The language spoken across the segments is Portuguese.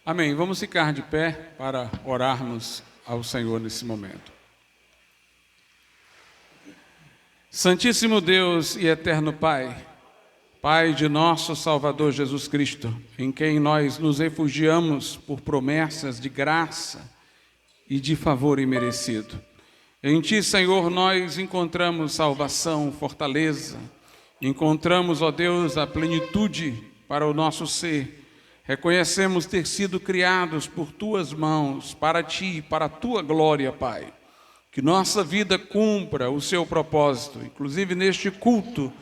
Amém. Vamos ficar de pé para orarmos ao Senhor nesse momento. Santíssimo Deus e eterno Pai, Pai de nosso Salvador Jesus Cristo, em quem nós nos refugiamos por promessas de graça e de favor imerecido. Em Ti, Senhor, nós encontramos salvação, fortaleza, encontramos, ó Deus, a plenitude para o nosso ser. Reconhecemos ter sido criados por Tuas mãos, para Ti, para a Tua glória, Pai. Que nossa vida cumpra o Seu propósito, inclusive neste culto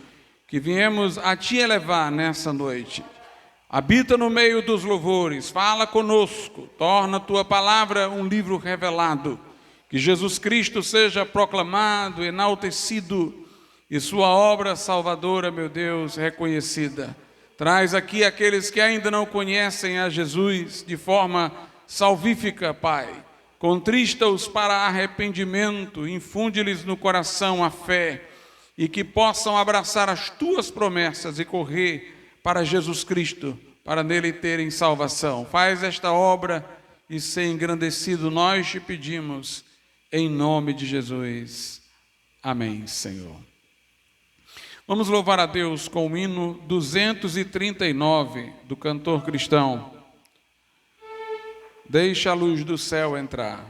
que viemos a Ti elevar nessa noite. Habita no meio dos louvores, fala conosco, torna a Tua palavra um livro revelado. Que Jesus Cristo seja proclamado, enaltecido e Sua obra salvadora, meu Deus, reconhecida. Traz aqui aqueles que ainda não conhecem a Jesus de forma salvífica, Pai. Contrista-os para arrependimento, infunde-lhes no coração a fé e que possam abraçar as Tuas promessas e correr para Jesus Cristo, para nele terem salvação. Faz esta obra e ser engrandecido, nós Te pedimos, em nome de Jesus. Amém, Senhor. Vamos louvar a Deus com o hino 239 do cantor cristão. Deixa a luz do céu entrar.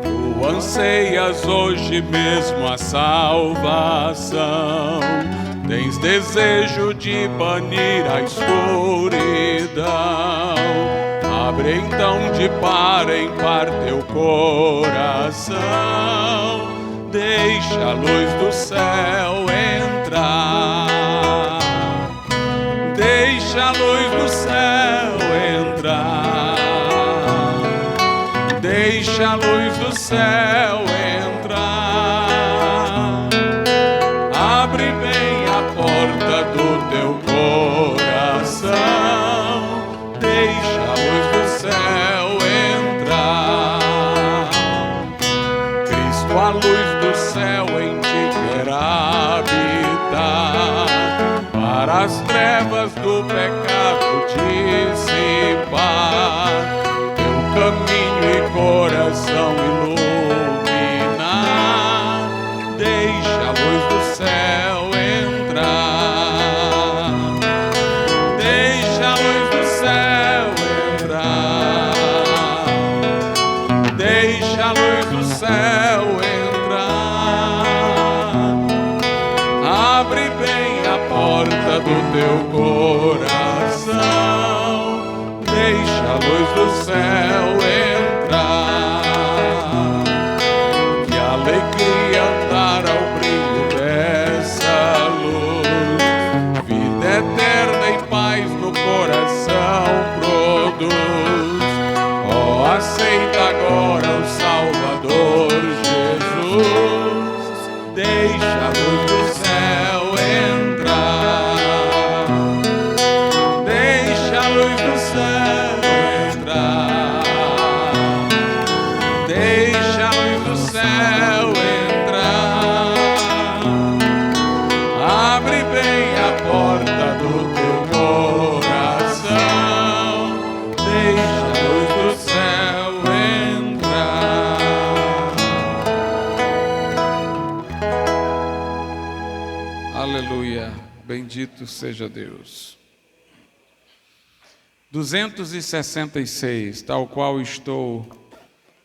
Tu anseias hoje mesmo a salvação. Tens desejo de banir a escuridão. Abre então de par em par teu coração. Deixa a luz do céu entrar. Deixa a luz do céu entrar. Deixa a luz do céu entrar. Abre bem a porta do teu coração. Deixa a luz do céu entrar. Cristo, a luz do céu em ti quer habitar, para as trevas do pecado dissipar, teu caminho e coração iluminar. Deixa a luz do céu entrar. Deixa a luz do céu entrar. Deixa a luz do céu entrar. Abre bem a porta do teu coração. Deixa a luz do céu entrar. Que alegria andar ao brilho dessa luz. Vida eterna e paz no coração produz. Oh, aceita agora o Salvador Jesus. Deixa a luz do céu entrar. Deixa a luz do céu entrar. Deixa a luz do céu entrar. Abre bem a porta do teu coração. Deixa a luz do céu entrar. Aleluia. Bendito seja Deus. 266, tal qual estou,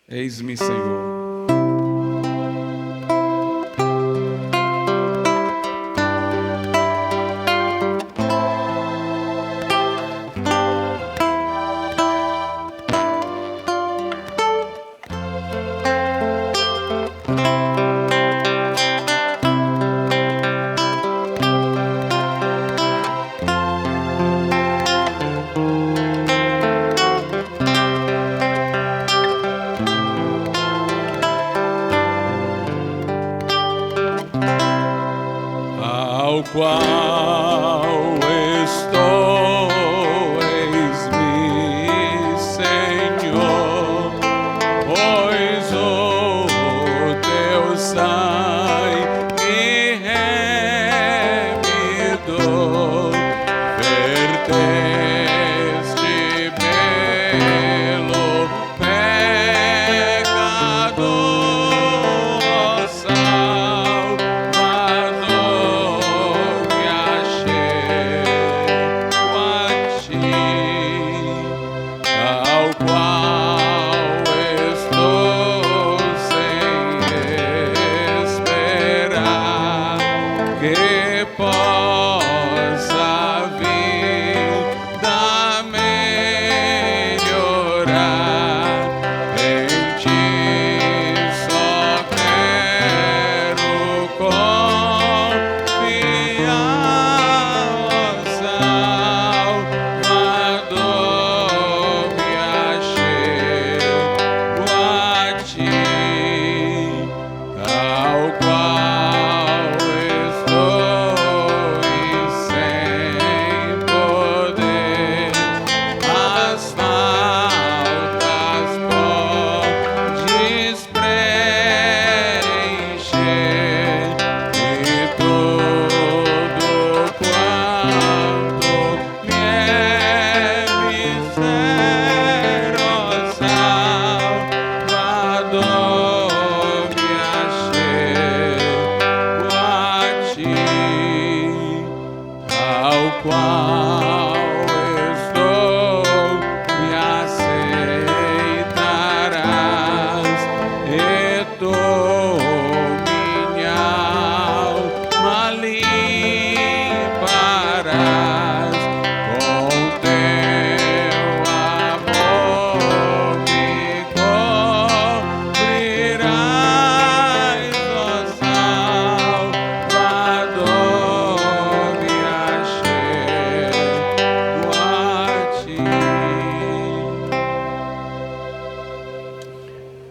eis-me, Senhor.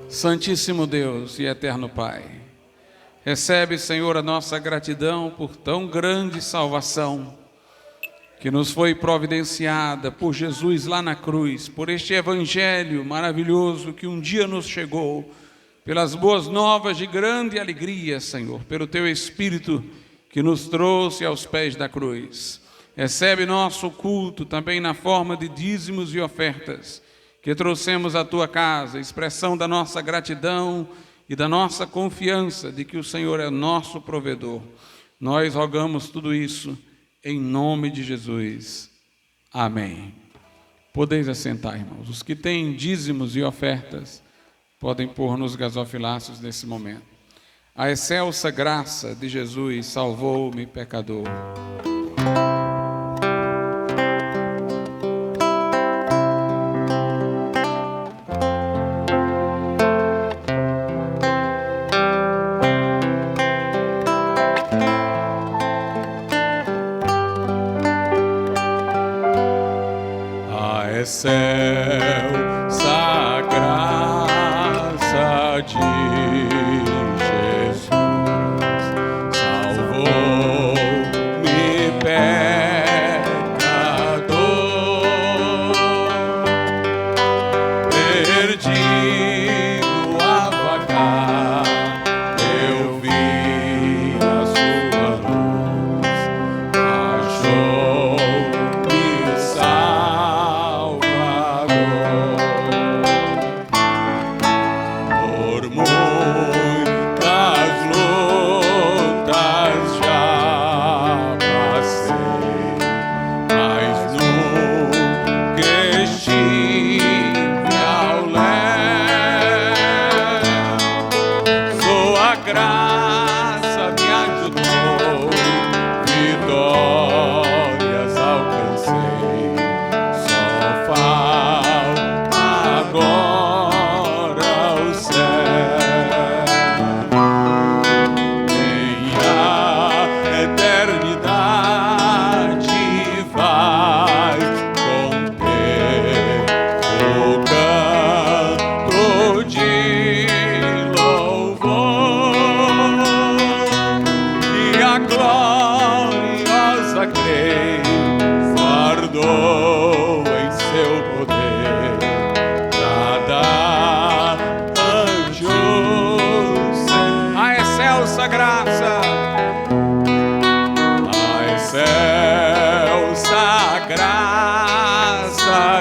Santíssimo Deus e eterno Pai, recebe, Senhor, a nossa gratidão por tão grande salvação que nos foi providenciada por Jesus lá na cruz, por este evangelho maravilhoso que um dia nos chegou, pelas boas novas de grande alegria, Senhor, pelo Teu Espírito que nos trouxe aos pés da cruz. Recebe nosso culto também na forma de dízimos e ofertas, que trouxemos à Tua casa, expressão da nossa gratidão e da nossa confiança de que o Senhor é nosso provedor. Nós rogamos tudo isso em nome de Jesus. Amém. Podeis assentar, irmãos. Os que têm dízimos e ofertas podem pôr nos gasofilácios nesse momento. A excelsa graça de Jesus salvou-me, pecador. Excelsa graça de Jesus salvou-me, pecador, perdido a vagar, eu vi a sua luz, achou-me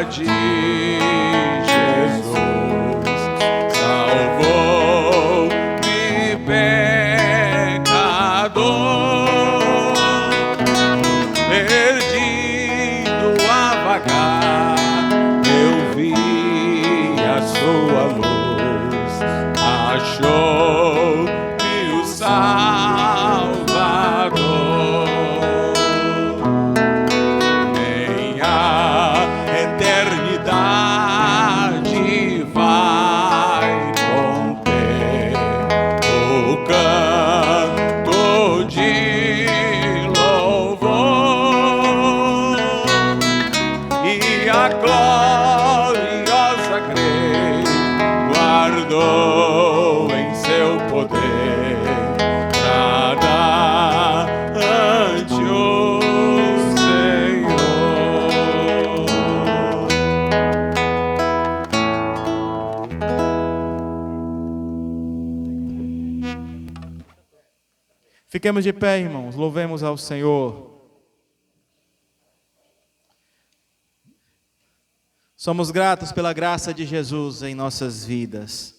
de Jesus salvou-me, pecador, perdido a vagar, eu vi a sua luz, achou-me o Salvador. Nem a eternidade ajudou em seu poder pra dar ante o Senhor. Fiquemos de pé, irmãos, louvemos ao Senhor. Somos gratos pela graça de Jesus em nossas vidas.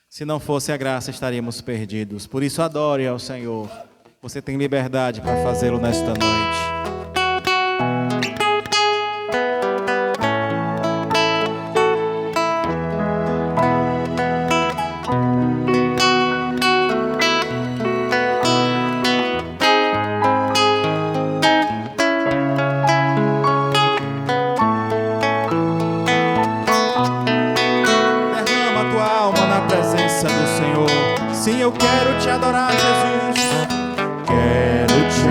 Se não fosse a graça, estaríamos perdidos. Por isso, adore ao Senhor. Você tem liberdade para fazê-lo nesta noite. Sim, eu quero te adorar, Jesus. Quero te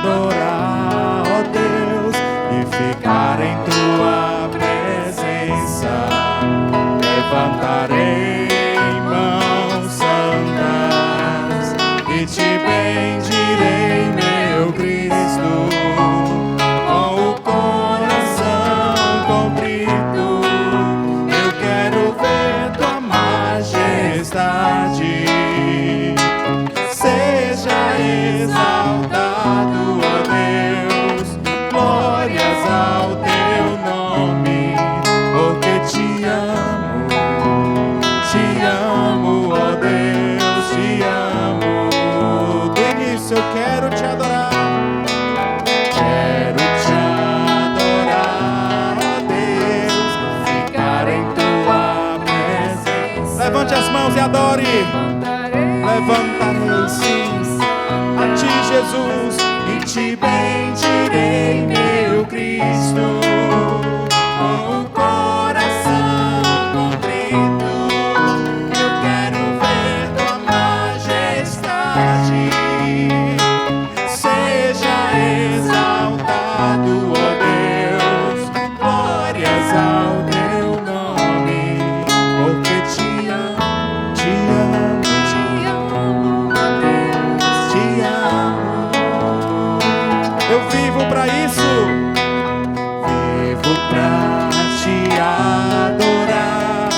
adorar, ó Deus, e ficar em tua presença. Levantarei mãos santas e te bendirei, meu Cristo, com o coração contrito. Eu quero ver tua majestade. Seja exaltado, ó Deus, glórias ao teu nome, porque te amo, ó Deus, te amo. Do início eu quero te adorar, ó Deus, ficar em tua presença. Levante as mãos e adore. Levantarei sim a ti, Jesus, e te bendirei, meu Cristo, com o coração contrito. Eu quero ver tua majestade. Seja exaltado, ó Deus, glórias ao teu nome, porque te amo, te amo. Eu vivo pra isso, vivo pra te adorar,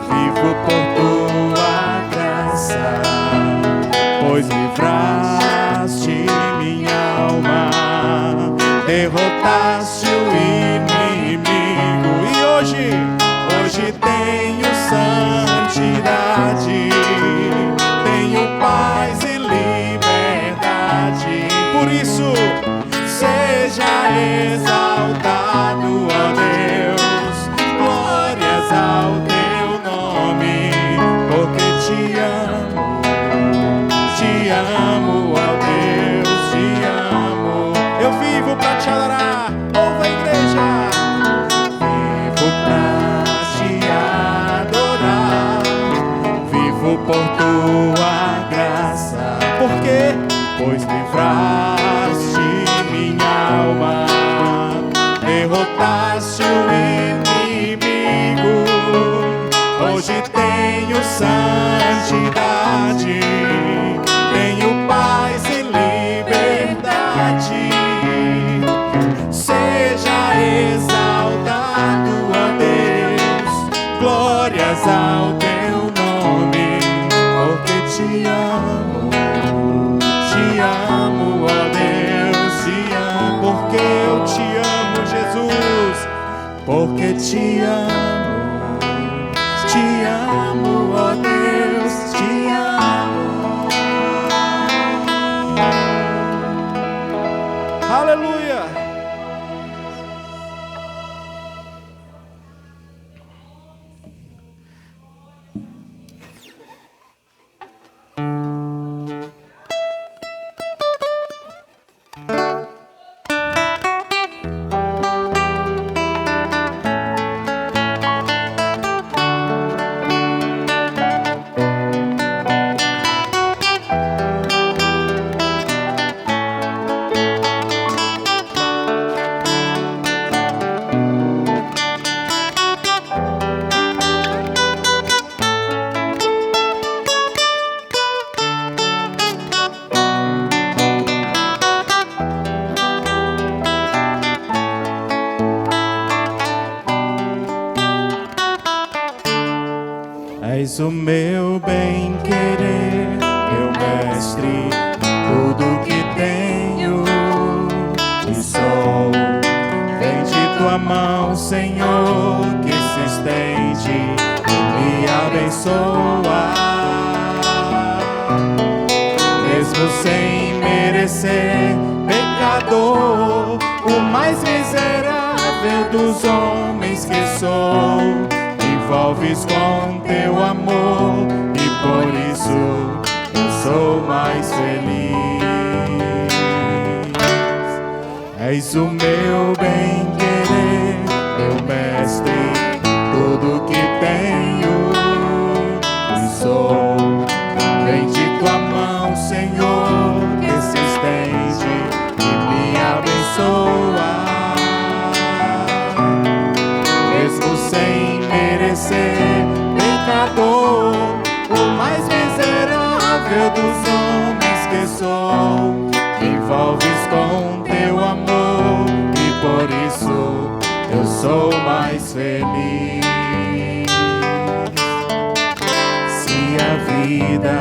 vivo por tua graça, pois livraste minha alma, derrotaste o inimigo. E hoje tenho santidade, tenho paz e liberdade. Por isso, seja exaltado, ó Deus, glórias ao teu nome, porque te amo, ó Deus, te amo. Eu vivo pra te adorar, ouve a igreja. Vivo pra te adorar, vivo por tua graça. Por quê? Pois livraste minha alma, derrotaste o inimigo. Hoje tenho santidade, tenho paz e liberdade. Seja exaltado, ó Deus, glórias ao teu nome, porque te amo, ó Deus, te amo, porque eu te amo, Jesus, porque te amo, ó Deus, te amo. Aleluia. És o meu bem-querer, meu mestre, tudo que tenho e sou. Vem de tua mão, Senhor, que se estende e me abençoa. Mesmo sem merecer, pecador, o mais miserável dos homens que sou, envolves com teu amor e por isso eu sou mais feliz. És o meu bem-querer, meu mestre, tudo que tenho e sou. Vem de tua mão, Senhor, que se estende e me abençoa. Mesmo sem merecer, pecador, o mais miserável dos homens que sou, envolves com teu amor e por isso eu sou mais feliz. Se a vida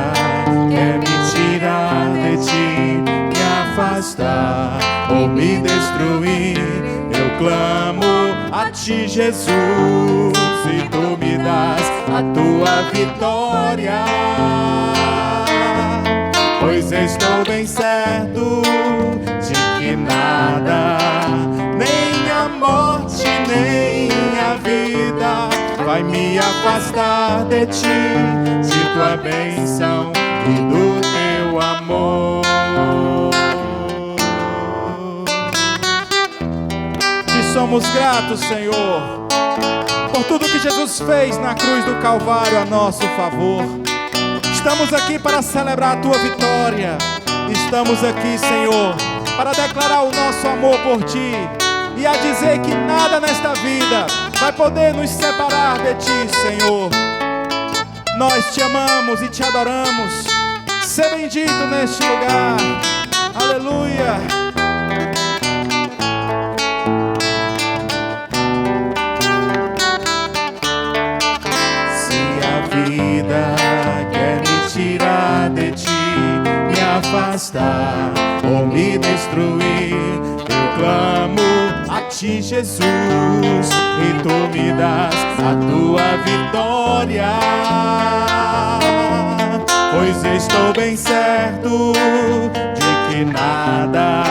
quer me tirar de ti, me afastar ou me destruir, eu clamo a ti, Jesus, e tu me das a tua vitória. Pois estou bem certo de que nada, nem a morte, nem a vida, vai me afastar de ti, de tua bênção e do teu amor. Te somos gratos, Senhor, por tudo que Jesus fez na cruz do Calvário a nosso favor. Estamos aqui para celebrar a tua vitória. Estamos aqui, Senhor, para declarar o nosso amor por ti e a dizer que nada nesta vida vai poder nos separar de ti, Senhor. Nós te amamos e te adoramos. Seja bendito neste lugar. Aleluia. Vida quer me tirar de ti, me afastar ou me destruir, eu clamo a ti, Jesus, e tu me das a tua vitória. Pois estou bem certo de que nada,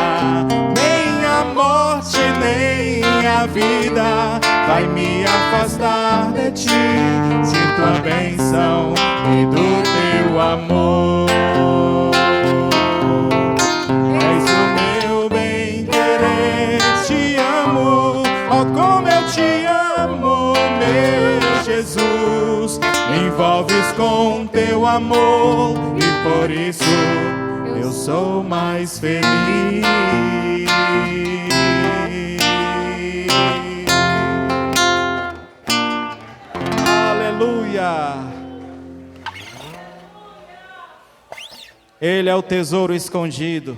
nem a morte, nem a vida, vai me afastar de ti, de tua bênção e do teu amor. És o meu bem-querer, te amo, oh como eu te amo, meu Jesus. Me envolves com teu amor e por isso eu sou mais feliz. Ele é o tesouro escondido.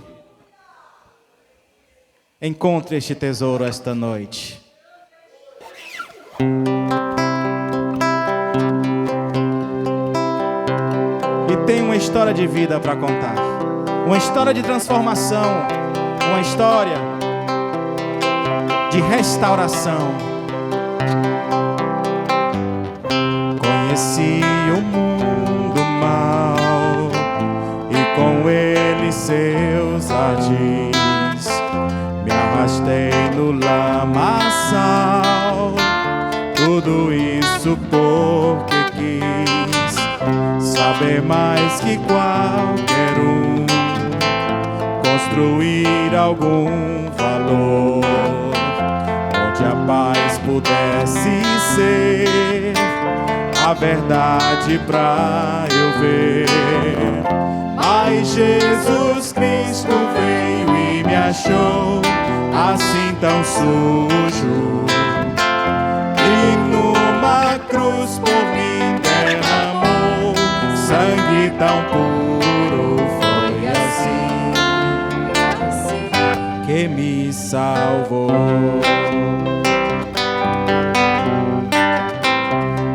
Encontre este tesouro esta noite. E tem uma história de vida para contar. Uma história de transformação. Uma história de restauração. Conheci o mundo mal e com ele seus ardis. Me arrastei no lamaçal, tudo isso porque quis saber mais que qualquer um, construir algum valor onde a paz pudesse ser a verdade pra eu ver. Mas Jesus Cristo veio e me achou assim tão sujo, e numa cruz por mim derramou sangue tão puro. Foi assim que me salvou.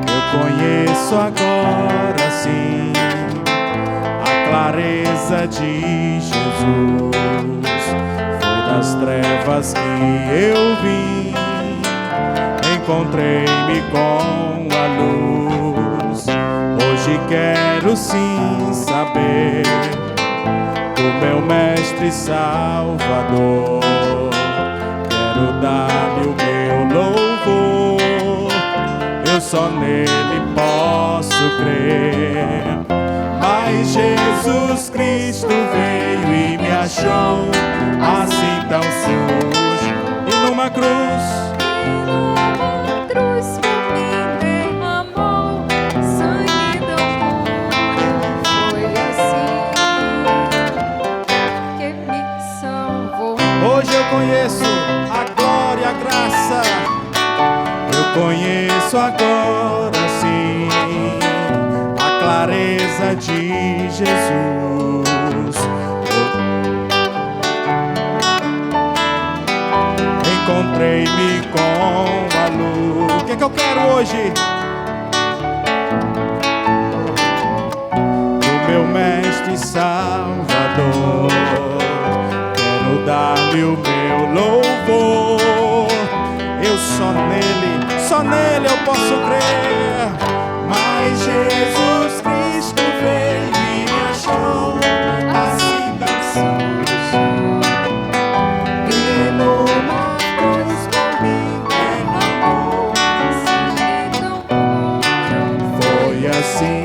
Eu conheço agora clareza de Jesus. Foi das trevas que eu vim, encontrei-me com a luz. Hoje quero sim saber do meu Mestre Salvador. Quero dar-lhe o meu louvor, eu só nele posso crer. Mas Jesus Cristo veio e me achou assim tão sujo, e numa cruz por mim derramou sangue tão puro. Foi assim que me salvou. hoje eu conheço a glória e a graça. Eu conheço agora sim a clareza de Jesus. Encontrei-me com a luz. O que é que eu quero hoje? Do meu Mestre Salvador. Quero dar-lhe o meu louvor. Eu só nele eu posso crer. Mas Jesus Cristo veio e me achou assim tão sujo, e numa cruz por mim derramou Sangue tão puro. Foi assim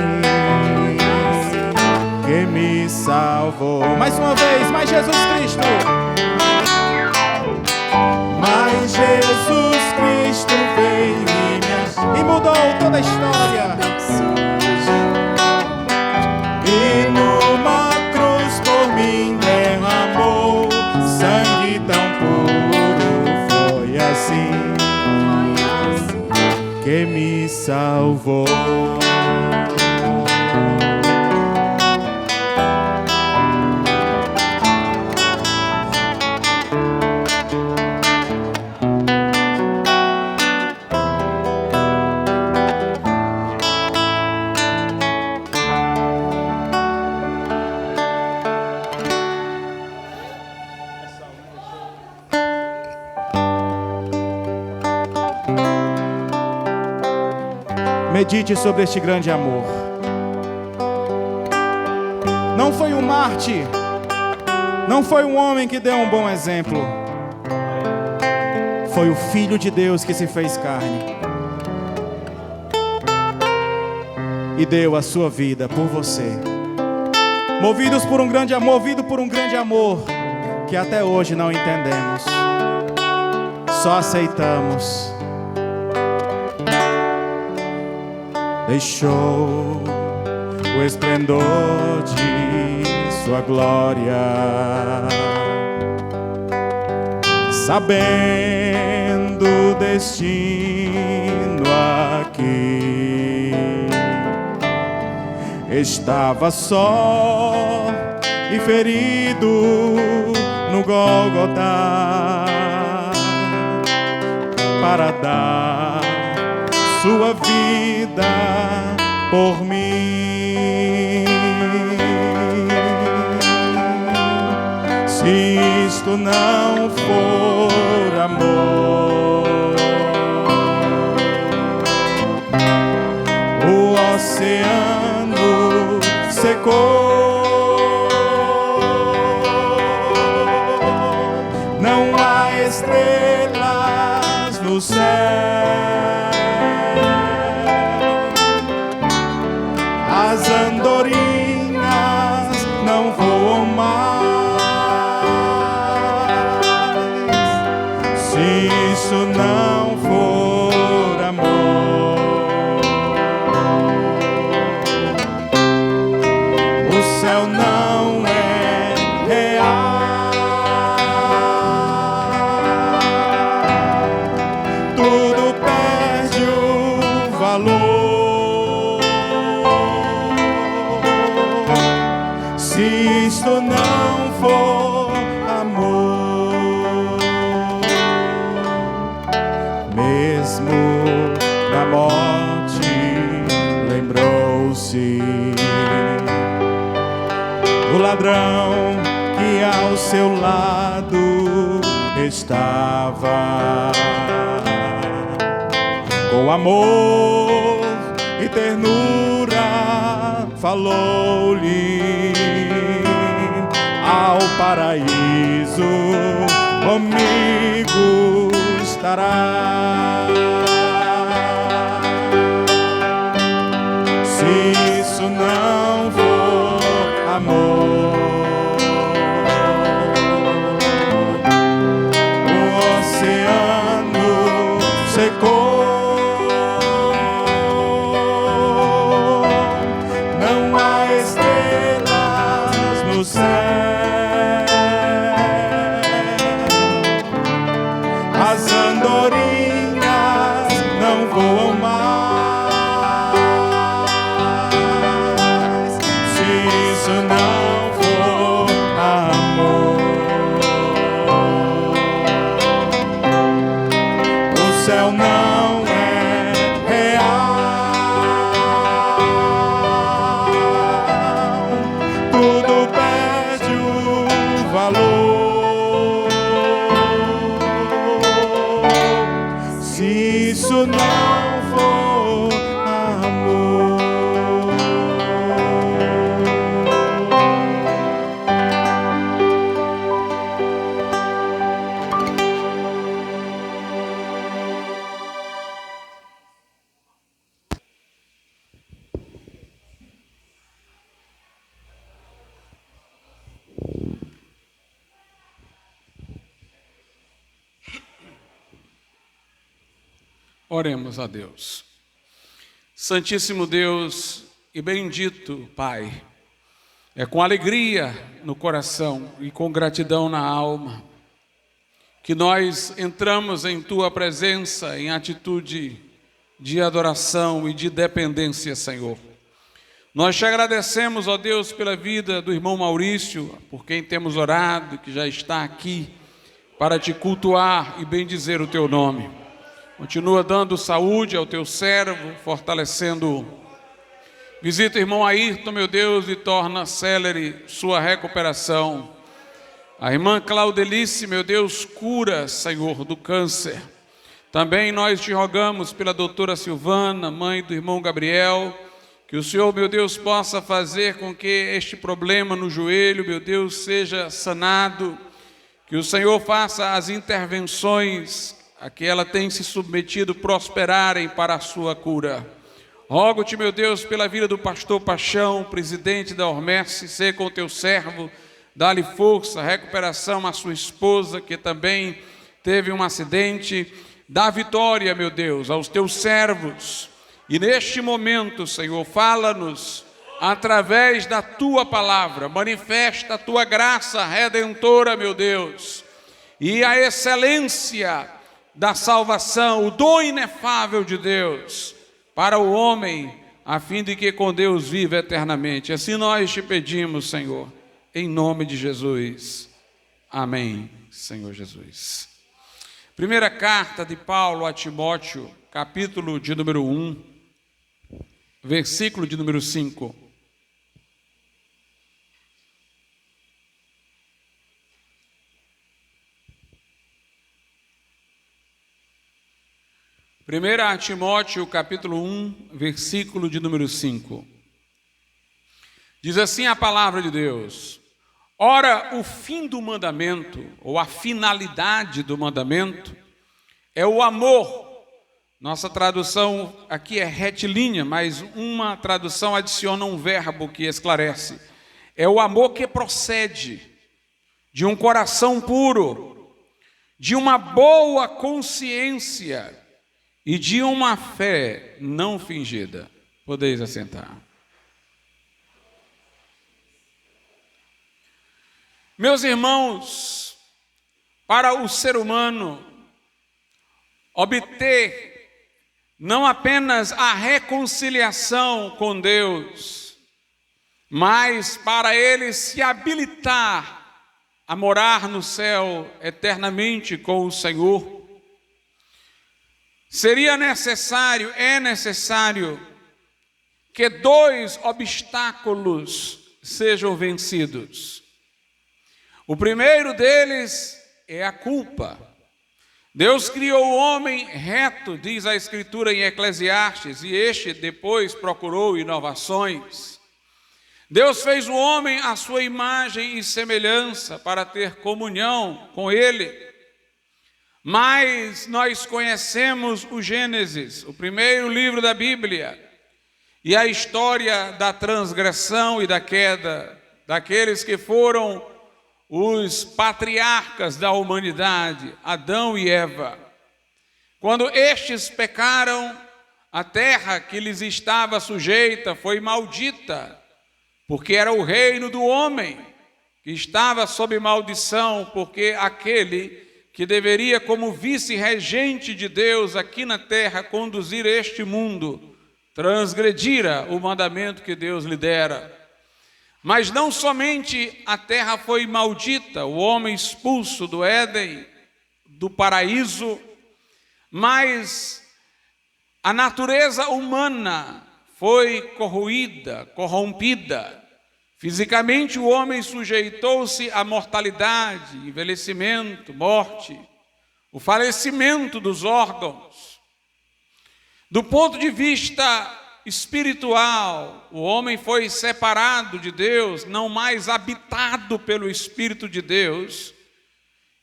que me salvou. Mais uma vez, mais Jesus Cristo. Mas Jesus Cristo veio e mudou toda a história. Tão sujo. E numa cruz por mim derramou sangue tão puro. Foi assim Foi assim. que me salvou. Medite sobre este grande amor. Não foi um Marte, não foi um homem que deu um bom exemplo. Foi o Filho de Deus que se fez carne e deu a sua vida por você. Movido por um grande amor que até hoje não entendemos, só aceitamos. Deixou o esplendor de sua glória, sabendo o destino aqui. Estava só e ferido no Gólgota para dar sua vida por mim. Se isto não for amor, o oceano secou. Não há estrelas no céu, as andorinhas não voam mais. Se isso não for amor, o céu não é real. Tudo perde o valor se isto não for amor. Mesmo na morte lembrou-se do ladrão que ao seu lado estava. Com amor e ternura falou-lhe, ao paraíso comigo estará. Se isso não for amor, o oceano secou. Não há estrelas no céu, as andorinhas não voam mais. Se isso não for amor, o céu não é real, tudo perde o valor. Se isso não for amor. Oremos a Deus. Santíssimo Deus e bendito Pai, é com alegria no coração e com gratidão na alma que nós entramos em Tua presença em atitude de adoração e de dependência, Senhor. Nós te agradecemos, ó Deus, pela vida do irmão Maurício, por quem temos orado, que já está aqui para te cultuar e bendizer o Teu nome. Continua dando saúde ao Teu servo, fortalecendo. Visita o irmão Ayrton, meu Deus, e torna célere sua recuperação. A irmã Claudelice, meu Deus, cura, Senhor, do câncer. Também nós te rogamos pela doutora Silvana, mãe do irmão Gabriel, que o Senhor, meu Deus, possa fazer com que este problema no joelho, meu Deus, seja sanado, que o Senhor faça as intervenções a que ela tem se submetido prosperarem para a sua cura. Rogo-te, meu Deus, pela vida do pastor Paixão, presidente da Ormesse, ser com o teu servo, dá-lhe força, recuperação à sua esposa, que também teve um acidente, dá vitória, meu Deus, aos teus servos. E neste momento, Senhor, fala-nos através da tua palavra, manifesta a tua graça redentora, meu Deus, e a excelência da salvação, o dom inefável de Deus para o homem, a fim de que com Deus viva eternamente. Assim nós te pedimos, Senhor, em nome de Jesus. Amém, Senhor Jesus. Primeira carta de Paulo a Timóteo, capítulo de número 1, versículo de número 5. Primeira Timóteo, capítulo 1, versículo de número 5. Diz assim a palavra de Deus: ora, o fim do mandamento, ou a finalidade do mandamento, é o amor. Nossa tradução aqui é retilínea, mas uma tradução adiciona um verbo que esclarece. É o amor que procede de um coração puro, de uma boa consciência e de uma fé não fingida. Podeis assentar. Meus irmãos, para o ser humano obter não apenas a reconciliação com Deus, mas para ele se habilitar a morar no céu eternamente com o Senhor, é necessário que dois obstáculos sejam vencidos. O primeiro deles é a culpa. Deus criou o homem reto, diz a Escritura em Eclesiastes, e este depois procurou inovações. Deus fez o homem à sua imagem e semelhança para ter comunhão com ele. Mas nós conhecemos o Gênesis, o primeiro livro da Bíblia, e a história da transgressão e da queda daqueles que foram os patriarcas da humanidade, Adão e Eva. Quando estes pecaram, a terra que lhes estava sujeita foi maldita, porque era o reino do homem que estava sob maldição, porque aquele que deveria, como vice-regente de Deus aqui na terra, conduzir este mundo, transgredira o mandamento que Deus lhe dera. Mas não somente a terra foi maldita, o homem expulso do Éden, do paraíso, mas a natureza humana foi corroída, corrompida. Fisicamente o homem sujeitou-se à mortalidade, envelhecimento, morte, o falecimento dos órgãos. Do ponto de vista espiritual, o homem foi separado de Deus, não mais habitado pelo Espírito de Deus,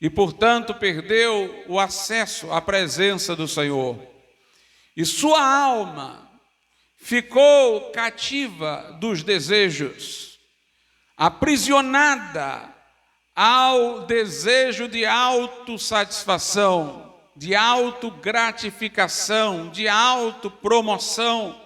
e portanto perdeu o acesso à presença do Senhor. E sua alma ficou cativa dos desejos, aprisionada ao desejo de autossatisfação, de autogratificação, de autopromoção.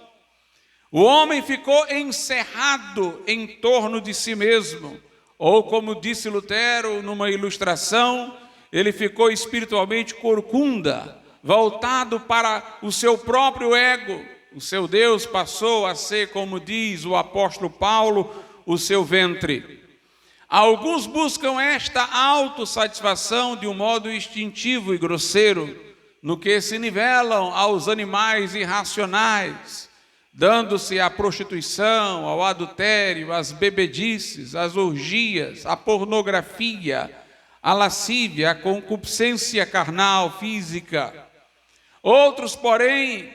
O homem ficou encerrado em torno de si mesmo, ou como disse Lutero numa ilustração, ele ficou espiritualmente corcunda, voltado para o seu próprio ego. O seu Deus passou a ser, como diz o apóstolo Paulo, o seu ventre. Alguns buscam esta autossatisfação de um modo instintivo e grosseiro, no que se nivelam aos animais irracionais, dando-se à prostituição, ao adultério, às bebedices, às orgias, à pornografia, à lascívia, à concupiscência carnal, física. Outros, porém,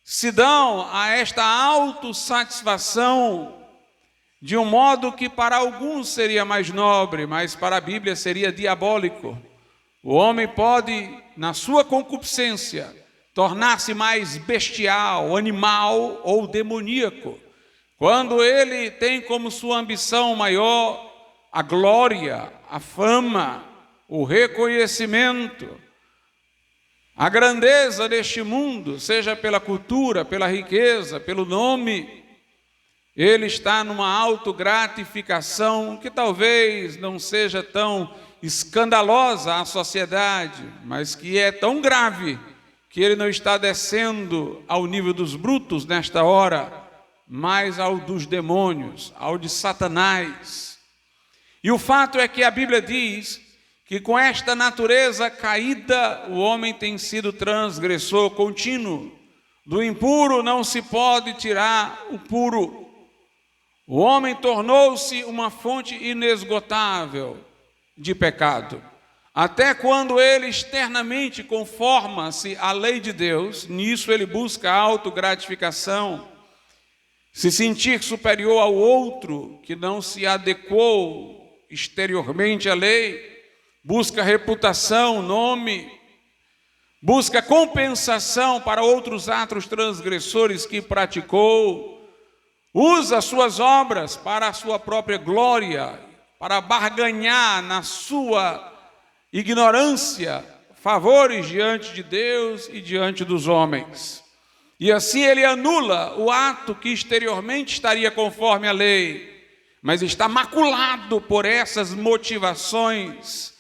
se dão a esta autossatisfação de um modo que para alguns seria mais nobre, mas para a Bíblia seria diabólico. O homem pode, na sua concupiscência, tornar-se mais bestial, animal ou demoníaco, quando ele tem como sua ambição maior a glória, a fama, o reconhecimento, a grandeza deste mundo, seja pela cultura, pela riqueza, pelo nome. Ele está numa autogratificação que talvez não seja tão escandalosa à sociedade, mas que é tão grave que ele não está descendo ao nível dos brutos nesta hora, mas ao dos demônios, ao de Satanás. E o fato é que a Bíblia diz que com esta natureza caída, o homem tem sido transgressor contínuo. Do impuro não se pode tirar o puro. O homem tornou-se uma fonte inesgotável de pecado. Até quando ele externamente conforma-se à lei de Deus, nisso ele busca autogratificação, se sentir superior ao outro que não se adequou exteriormente à lei, busca reputação, nome, busca compensação para outros atos transgressores que praticou, usa suas obras para a sua própria glória, para barganhar na sua ignorância, favores diante de Deus e diante dos homens. E assim ele anula o ato que exteriormente estaria conforme a lei, mas está maculado por essas motivações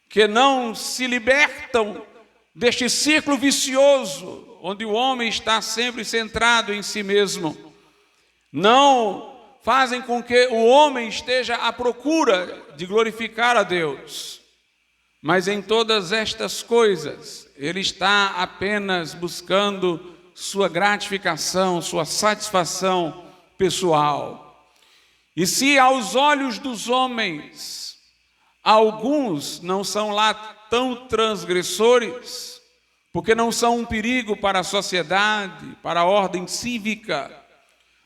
que não se libertam deste círculo vicioso, onde o homem está sempre centrado em si mesmo. Não fazem com que o homem esteja à procura de glorificar a Deus. Mas em todas estas coisas, ele está apenas buscando sua gratificação, sua satisfação pessoal. E se aos olhos dos homens, alguns não são lá tão transgressores, porque não são um perigo para a sociedade, para a ordem cívica,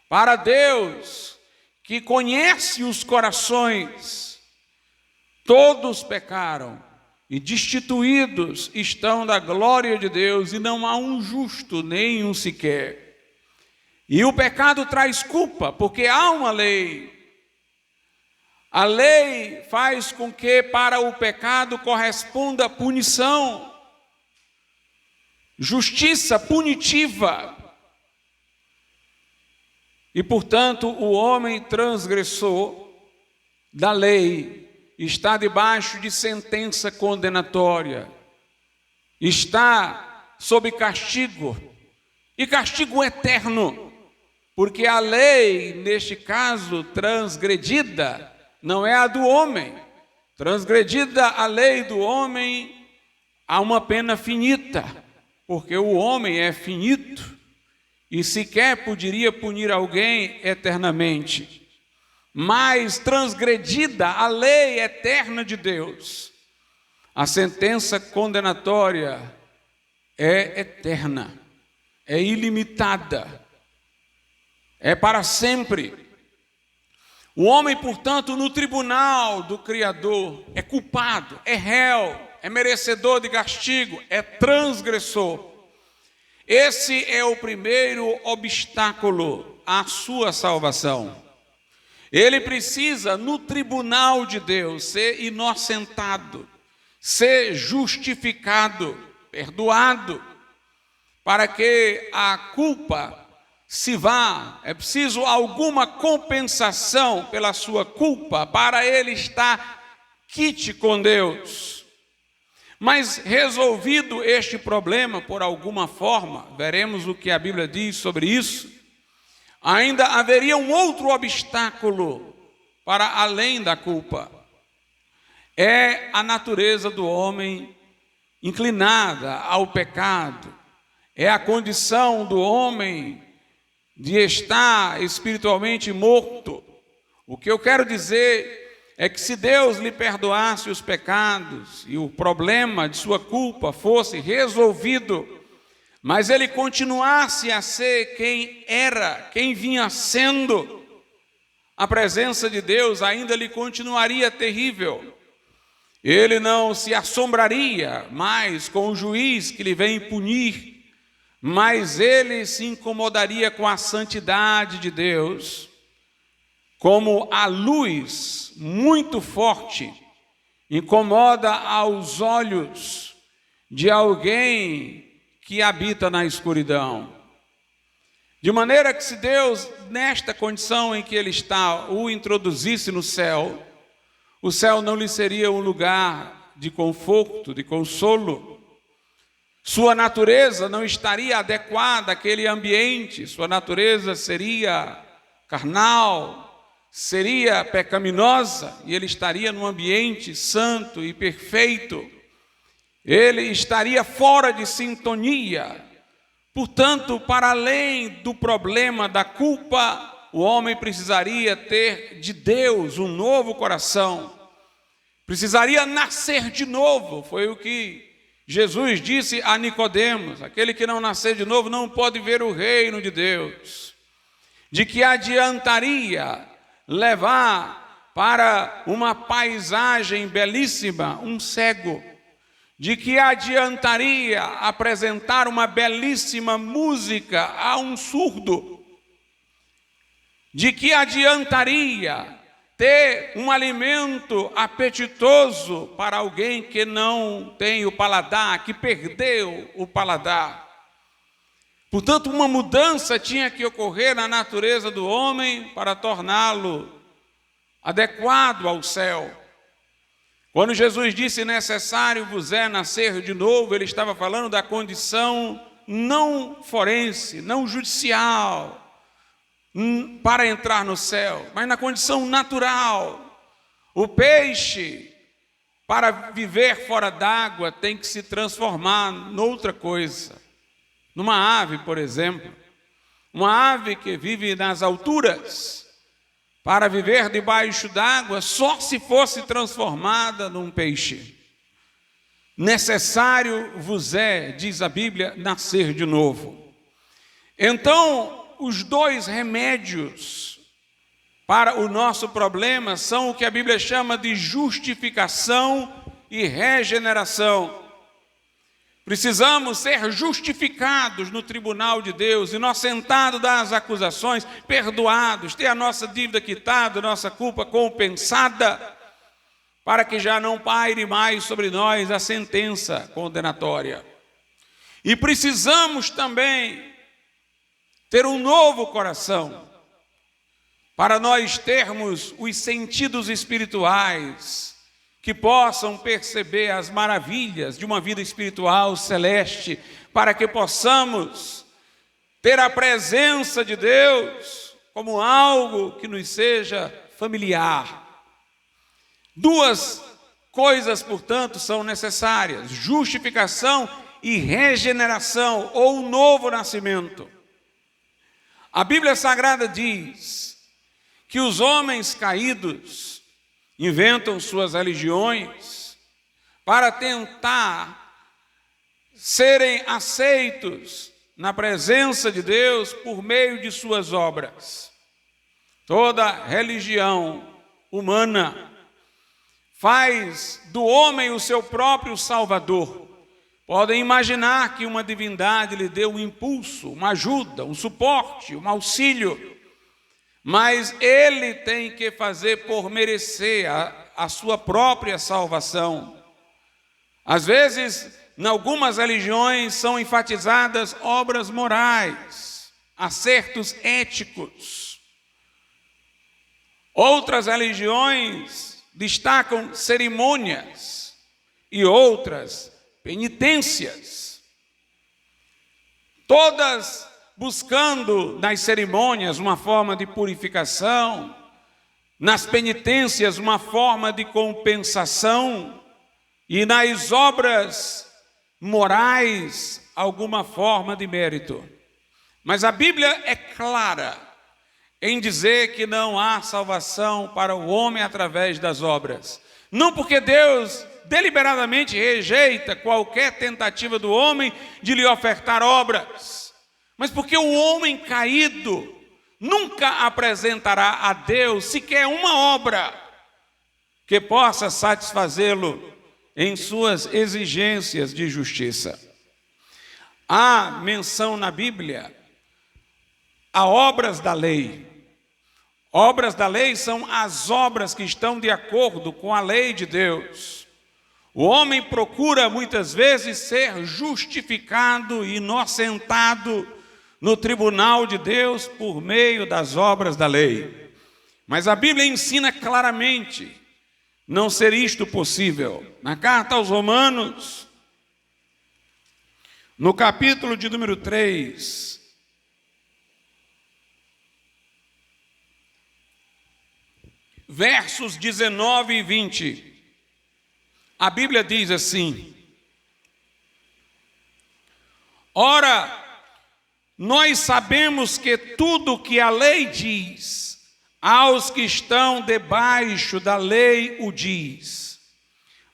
para Deus, que conhece os corações, todos pecaram e destituídos estão da glória de Deus, e não há um justo, nem um sequer. E o pecado traz culpa, porque há uma lei. A lei faz com que para o pecado corresponda punição, justiça punitiva. E, portanto, o homem transgressor da lei está debaixo de sentença condenatória, está sob castigo, e castigo eterno, porque a lei, neste caso, transgredida, não é a do homem. Transgredida a lei do homem, há uma pena finita, porque o homem é finito e sequer poderia punir alguém eternamente. Mas transgredida a lei eterna de Deus, a sentença condenatória é eterna, é ilimitada, é para sempre. O homem, portanto, no tribunal do Criador é culpado, é réu, é merecedor de castigo, é transgressor. Esse é o primeiro obstáculo à sua salvação. Ele precisa, no tribunal de Deus, ser inocentado, ser justificado, perdoado, para que a culpa se vá. É preciso alguma compensação pela sua culpa para ele estar quite com Deus. Mas resolvido este problema por alguma forma, veremos o que a Bíblia diz sobre isso, ainda haveria um outro obstáculo para além da culpa. É a natureza do homem inclinada ao pecado. É a condição do homem de estar espiritualmente morto. O que eu quero dizer é que se Deus lhe perdoasse os pecados e o problema de sua culpa fosse resolvido, mas ele continuasse a ser quem era, quem vinha sendo, a presença de Deus ainda lhe continuaria terrível. Ele não se assombraria mais com o juiz que lhe vem punir, mas ele se incomodaria com a santidade de Deus, como a luz muito forte incomoda aos olhos de alguém que habita na escuridão. De maneira que se Deus, nesta condição em que ele está, o introduzisse no céu, o céu não lhe seria um lugar de conforto, de consolo. Sua natureza não estaria adequada àquele ambiente, sua natureza seria carnal, seria pecaminosa, e ele estaria num ambiente santo e perfeito. Ele estaria fora de sintonia. Portanto, para além do problema da culpa, o homem precisaria ter de Deus um novo coração. Precisaria nascer de novo. Foi o que Jesus disse a Nicodemos: aquele que não nascer de novo não pode ver o reino de Deus. De que adiantaria levar para uma paisagem belíssima um cego? De que adiantaria apresentar uma belíssima música a um surdo? De que adiantaria ter um alimento apetitoso para alguém que não tem o paladar, que perdeu o paladar? Portanto, uma mudança tinha que ocorrer na natureza do homem para torná-lo adequado ao céu. Quando Jesus disse necessário vos é nascer de novo, ele estava falando da condição não forense, não judicial, para entrar no céu, mas na condição natural. O peixe, para viver fora d'água, tem que se transformar noutra coisa. Numa ave, por exemplo, uma ave que vive nas alturas, para viver debaixo d'água só se fosse transformada num peixe. Necessário vos é, diz a Bíblia, nascer de novo. Então, os dois remédios para o nosso problema são o que a Bíblia chama de justificação e regeneração. Precisamos ser justificados no tribunal de Deus, inocentados das acusações, perdoados, ter a nossa dívida quitada, nossa culpa compensada, para que já não paire mais sobre nós a sentença condenatória. E precisamos também ter um novo coração, para nós termos os sentidos espirituais que possam perceber as maravilhas de uma vida espiritual celeste, para que possamos ter a presença de Deus como algo que nos seja familiar. Duas coisas, portanto, são necessárias: justificação e regeneração, ou um novo nascimento. A Bíblia Sagrada diz que os homens caídos inventam suas religiões para tentar serem aceitos na presença de Deus por meio de suas obras. Toda religião humana faz do homem o seu próprio salvador. Podem imaginar que uma divindade lhe deu um impulso, uma ajuda, um suporte, um auxílio, mas ele tem que fazer por merecer a sua própria salvação. Às vezes, em algumas religiões, são enfatizadas obras morais, acertos éticos. Outras religiões destacam cerimônias e outras penitências. Todas buscando nas cerimônias uma forma de purificação, nas penitências uma forma de compensação e nas obras morais alguma forma de mérito. Mas a Bíblia é clara em dizer que não há salvação para o homem através das obras. Não porque Deus deliberadamente rejeita qualquer tentativa do homem de lhe ofertar obras, mas porque o homem caído nunca apresentará a Deus sequer uma obra que possa satisfazê-lo em suas exigências de justiça. Há menção na Bíblia a obras da lei. Obras da lei são as obras que estão de acordo com a lei de Deus. O homem procura muitas vezes ser justificado e inocentado no tribunal de Deus por meio das obras da lei. Mas a Bíblia ensina claramente não ser isto possível. Na carta aos Romanos, no capítulo de número 3, versos 19 e 20, a Bíblia diz assim: ora, nós sabemos que tudo o que a lei diz, aos que estão debaixo da lei o diz,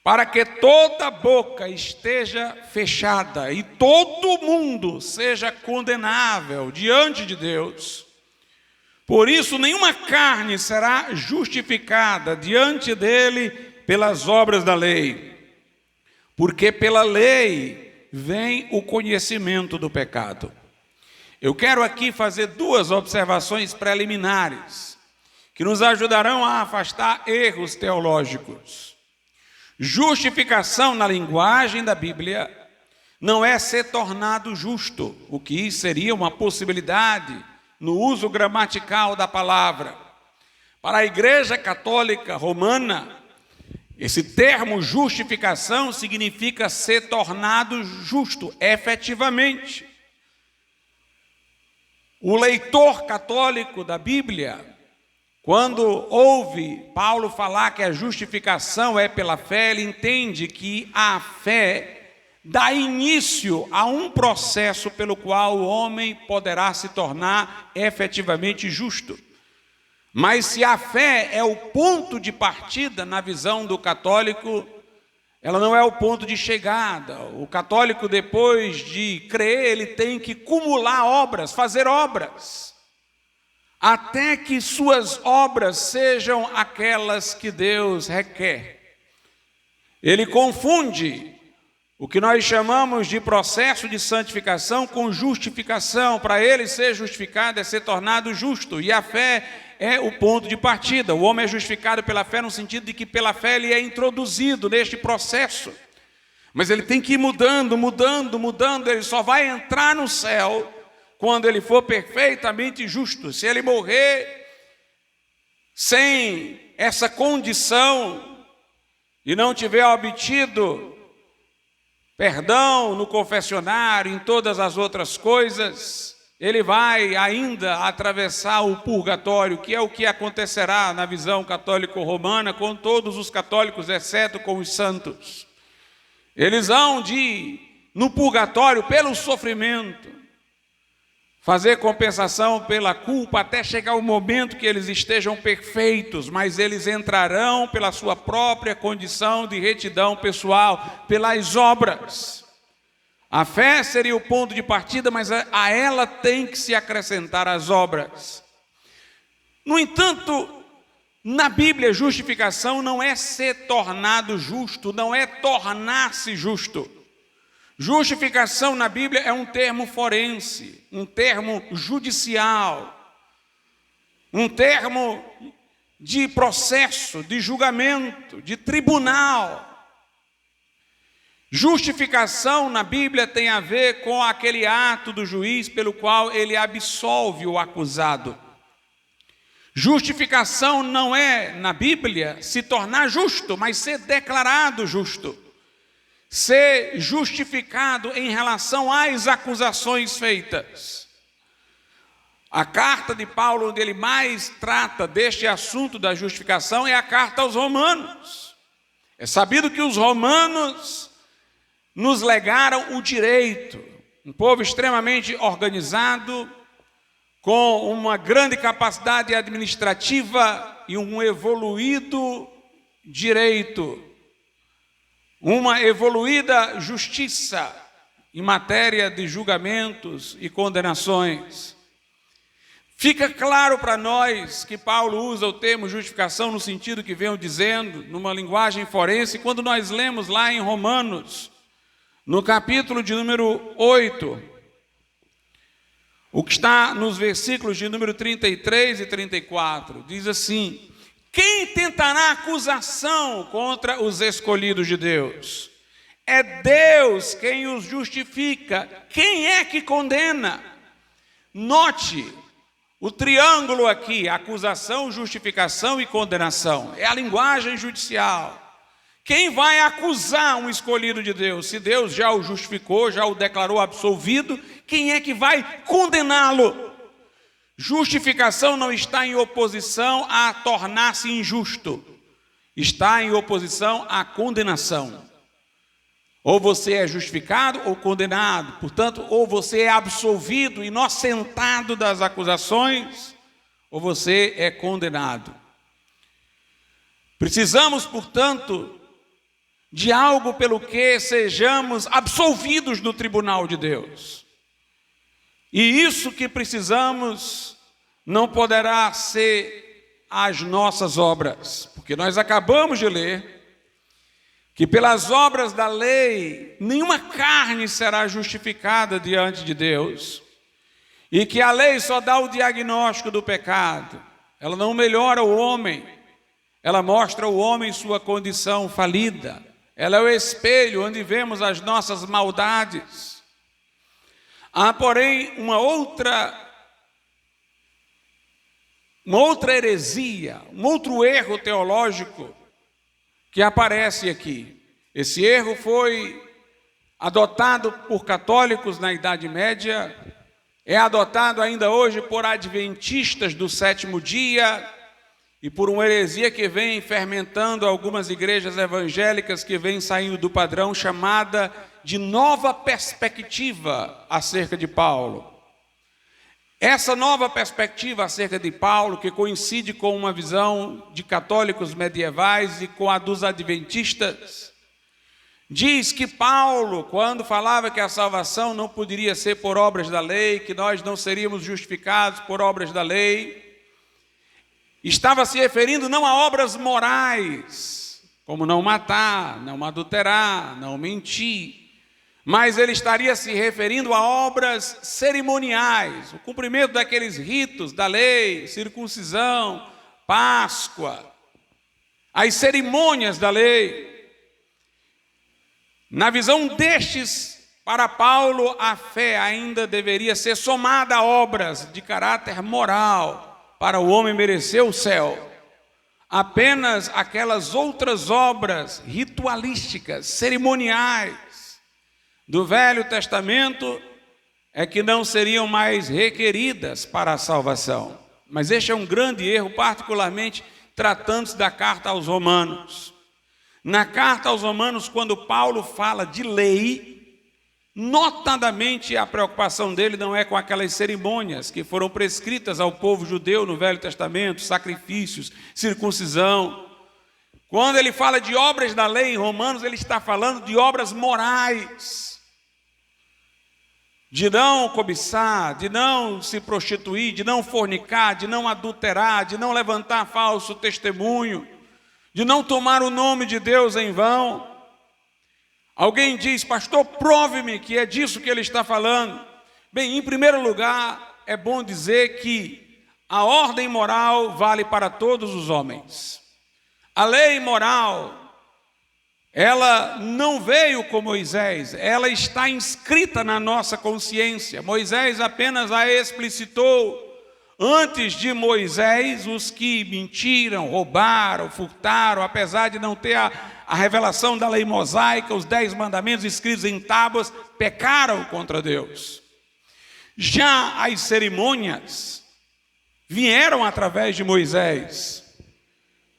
para que toda boca esteja fechada e todo mundo seja condenável diante de Deus. Por isso, nenhuma carne será justificada diante dele pelas obras da lei, porque pela lei vem o conhecimento do pecado. Eu quero aqui fazer duas observações preliminares que nos ajudarão a afastar erros teológicos. Justificação na linguagem da Bíblia não é ser tornado justo, o que seria uma possibilidade no uso gramatical da palavra. Para a Igreja Católica Romana, esse termo justificação significa ser tornado justo, efetivamente. O leitor católico da Bíblia, quando ouve Paulo falar que a justificação é pela fé, ele entende que a fé dá início a um processo pelo qual o homem poderá se tornar efetivamente justo. Mas se a fé é o ponto de partida na visão do católico, ela não é o ponto de chegada. O católico, depois de crer, ele tem que cumular obras, fazer obras, até que suas obras sejam aquelas que Deus requer. Ele confunde o que nós chamamos de processo de santificação com justificação. Para ele ser justificado é ser tornado justo, e a fé é o ponto de partida. O homem é justificado pela fé no sentido de que pela fé ele é introduzido neste processo. Mas ele tem que ir mudando, ele só vai entrar no céu quando ele for perfeitamente justo. Se ele morrer sem essa condição e não tiver obtido perdão no confessionário, em todas as outras coisas, ele vai ainda atravessar o purgatório, que é o que acontecerá na visão católico-romana com todos os católicos, exceto com os santos. Eles hão de, no purgatório, pelo sofrimento, fazer compensação pela culpa até chegar o momento que eles estejam perfeitos, mas eles entrarão pela sua própria condição de retidão pessoal, pelas obras. A fé seria o ponto de partida, mas a ela tem que se acrescentar as obras. No entanto, na Bíblia, justificação não é ser tornado justo, não é tornar-se justo. Justificação na Bíblia é um termo forense, um termo judicial, um termo de processo, de julgamento, de tribunal. Justificação na Bíblia tem a ver com aquele ato do juiz pelo qual ele absolve o acusado. Justificação não é, na Bíblia, se tornar justo, mas ser declarado justo. Ser justificado em relação às acusações feitas. A carta de Paulo, onde ele mais trata deste assunto da justificação, é a carta aos Romanos. É sabido que os romanos nos legaram o direito, um povo extremamente organizado, com uma grande capacidade administrativa e um evoluído direito, uma evoluída justiça em matéria de julgamentos e condenações. Fica claro para nós que Paulo usa o termo justificação no sentido que venho dizendo, numa linguagem forense, quando nós lemos lá em Romanos, no capítulo de número 8, o que está nos versículos de número 33 e 34, diz assim: quem tentará acusação contra os escolhidos de Deus? É Deus quem os justifica. Quem é que condena? Note o triângulo aqui: acusação, justificação e condenação. É a linguagem judicial. Quem vai acusar um escolhido de Deus? Se Deus já o justificou, já o declarou absolvido, quem é que vai condená-lo? Justificação não está em oposição a tornar-se injusto, está em oposição à condenação. Ou você é justificado ou condenado, portanto, ou você é absolvido, inocentado das acusações, ou você é condenado. Precisamos, portanto, de algo pelo que sejamos absolvidos do tribunal de Deus. E isso que precisamos não poderá ser as nossas obras, porque nós acabamos de ler que pelas obras da lei nenhuma carne será justificada diante de Deus, e que a lei só dá o diagnóstico do pecado, ela não melhora o homem, ela mostra o homem em sua condição falida, ela é o espelho onde vemos as nossas maldades. Há, porém, uma outra heresia, um outro erro teológico que aparece aqui. Esse erro foi adotado por católicos na Idade Média, é adotado ainda hoje por adventistas do sétimo dia e por uma heresia que vem fermentando algumas igrejas evangélicas que vem saindo do padrão, chamada de nova perspectiva acerca de Paulo. Essa nova perspectiva acerca de Paulo, que coincide com uma visão de católicos medievais e com a dos adventistas, diz que Paulo, quando falava que a salvação não poderia ser por obras da lei, que nós não seríamos justificados por obras da lei, estava se referindo não a obras morais, como não matar, não adulterar, não mentir, mas ele estaria se referindo a obras cerimoniais, o cumprimento daqueles ritos da lei, circuncisão, Páscoa, as cerimônias da lei. Na visão destes, para Paulo, a fé ainda deveria ser somada a obras de caráter moral para o homem merecer o céu. Apenas aquelas outras obras ritualísticas, cerimoniais, do Velho Testamento é que não seriam mais requeridas para a salvação. Mas este é um grande erro, particularmente tratando-se da carta aos Romanos. Na carta aos Romanos, quando Paulo fala de lei, notadamente a preocupação dele não é com aquelas cerimônias que foram prescritas ao povo judeu no Velho Testamento, sacrifícios, circuncisão. Quando ele fala de obras da lei em Romanos, ele está falando de obras morais, de não cobiçar, de não se prostituir, de não fornicar, de não adulterar, de não levantar falso testemunho, de não tomar o nome de Deus em vão. Alguém diz: pastor, prove-me que é disso que ele está falando. Bem, em primeiro lugar, é bom dizer que a ordem moral vale para todos os homens. A lei moral, ela não veio com Moisés, ela está inscrita na nossa consciência. Moisés apenas a explicitou. Antes de Moisés, os que mentiram, roubaram, furtaram, apesar de não ter a revelação da lei mosaica, os 10 mandamentos escritos em tábuas, pecaram contra Deus. Já as cerimônias vieram através de Moisés,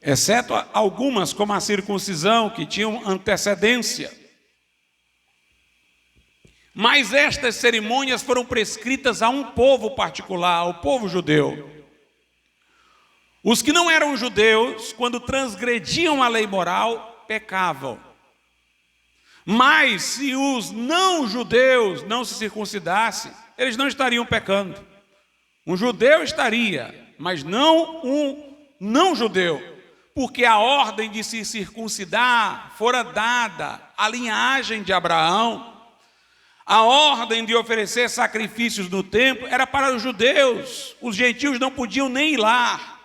exceto algumas, como a circuncisão, que tinham antecedência. Mas estas cerimônias foram prescritas a um povo particular, ao povo judeu. Os que não eram judeus, quando transgrediam a lei moral, pecavam. Mas se os não judeus não se circuncidassem, eles não estariam pecando. Um judeu estaria, mas não um não judeu, porque a ordem de se circuncidar fora dada à linhagem de Abraão. A ordem de oferecer sacrifícios no templo era para os judeus. Os gentios não podiam nem ir lá.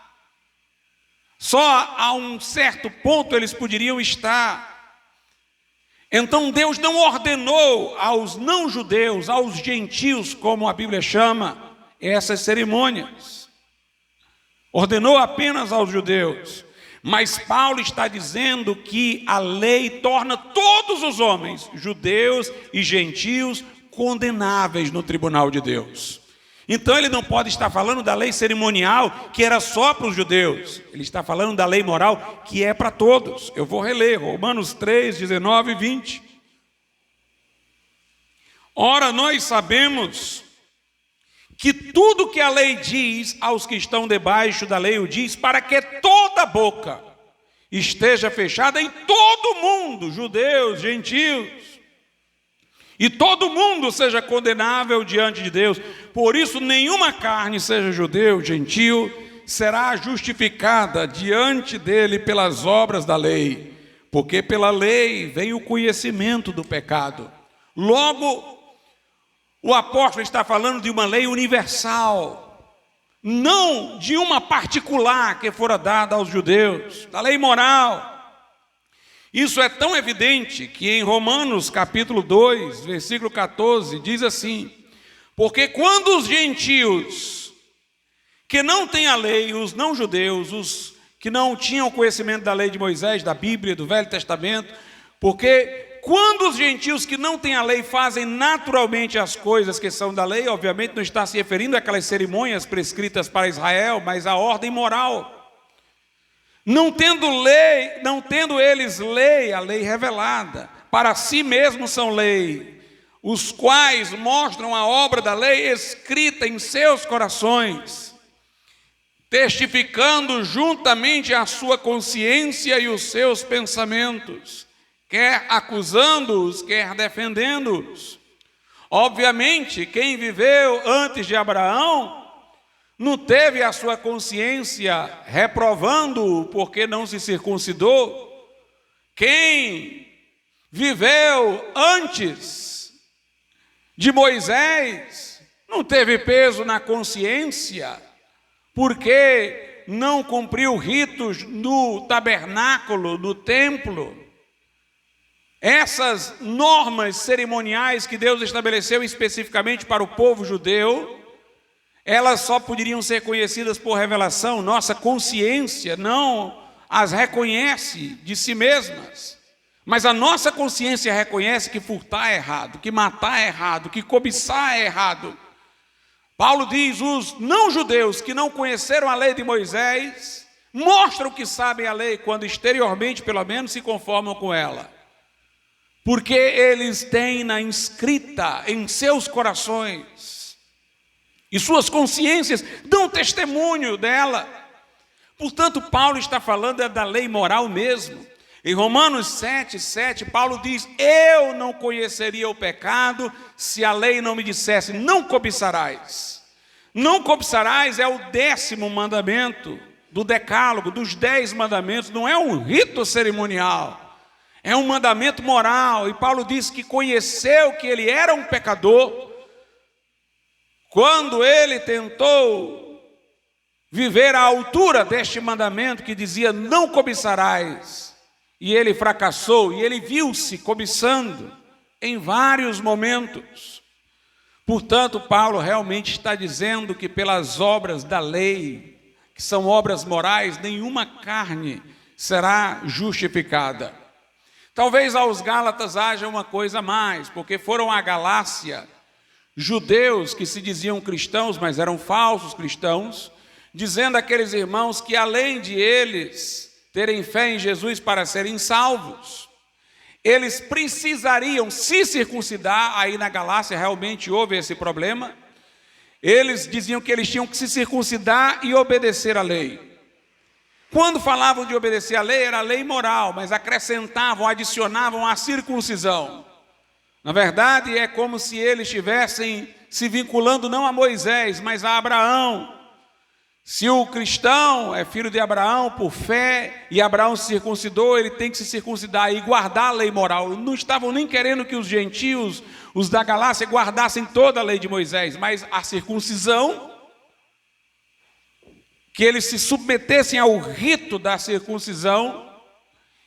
Só a um certo ponto eles poderiam estar. Então Deus não ordenou aos não-judeus, aos gentios, como a Bíblia chama, essas cerimônias. Ordenou apenas aos judeus. Mas Paulo está dizendo que a lei torna todos os homens, judeus e gentios, condenáveis no tribunal de Deus. Então ele não pode estar falando da lei cerimonial, que era só para os judeus. Ele está falando da lei moral, que é para todos. Eu vou reler Romanos 3, 19 e 20. Ora, nós sabemos que tudo que a lei diz aos que estão debaixo da lei o diz para que toda boca esteja fechada em todo mundo, judeus, gentios, e todo mundo seja condenável diante de Deus. Por isso nenhuma carne, seja judeu, gentio, será justificada diante dele pelas obras da lei, porque pela lei vem o conhecimento do pecado. Logo, o apóstolo está falando de uma lei universal, não de uma particular que fora dada aos judeus, da lei moral. Isso é tão evidente que em Romanos capítulo 2, versículo 14, diz assim: porque quando os gentios que não têm a lei, os não judeus, os que não tinham conhecimento da lei de Moisés, da Bíblia, do Velho Testamento, porque quando os gentios que não têm a lei fazem naturalmente as coisas que são da lei, obviamente não está se referindo àquelas cerimônias prescritas para Israel, mas à ordem moral. Não tendo eles lei, a lei revelada, para si mesmos são lei. os quais mostram a obra da lei escrita em seus corações, testificando juntamente a sua consciência e os seus pensamentos, quer acusando-os, quer defendendo-os. Obviamente, quem viveu antes de Abraão não teve a sua consciência reprovando-o porque não se circuncidou. Quem viveu antes de Moisés não teve peso na consciência porque não cumpriu ritos no tabernáculo, no templo. Essas normas cerimoniais que Deus estabeleceu especificamente para o povo judeu, elas só poderiam ser conhecidas por revelação. Nossa consciência não as reconhece de si mesmas. Mas a nossa consciência reconhece que furtar é errado, que matar é errado, que cobiçar é errado. Paulo diz, os não-judeus que não conheceram a lei de Moisés, mostram que sabem a lei quando exteriormente, pelo menos, se conformam com ela. Porque eles têm-na inscrita em seus corações. E suas consciências dão testemunho dela. Portanto, Paulo está falando da lei moral mesmo. Em Romanos 7:7, Paulo diz, eu não conheceria o pecado se a lei não me dissesse, não cobiçarás. Não cobiçarás é o 10º mandamento do decálogo, dos 10 mandamentos, não é um rito cerimonial. É um mandamento moral, e Paulo diz que conheceu que ele era um pecador, quando ele tentou viver à altura deste mandamento que dizia, não cobiçarás, e ele fracassou, e ele viu-se cobiçando em vários momentos. Portanto, Paulo realmente está dizendo que pelas obras da lei, que são obras morais, nenhuma carne será justificada. Talvez aos Gálatas haja uma coisa a mais, porque foram à Galácia judeus que se diziam cristãos, mas eram falsos cristãos, dizendo àqueles irmãos que além de eles terem fé em Jesus para serem salvos, eles precisariam se circuncidar. Aí na Galácia realmente houve esse problema. Eles diziam que eles tinham que se circuncidar e obedecer à lei. Quando falavam de obedecer à lei, era a lei moral, mas acrescentavam, adicionavam a circuncisão. Na verdade, é como se eles estivessem se vinculando não a Moisés, mas a Abraão. Se o cristão é filho de Abraão por fé, e Abraão se circuncidou, ele tem que se circuncidar e guardar a lei moral. Não estavam nem querendo que os gentios, os da Galácia, guardassem toda a lei de Moisés, mas a circuncisão, que eles se submetessem ao rito da circuncisão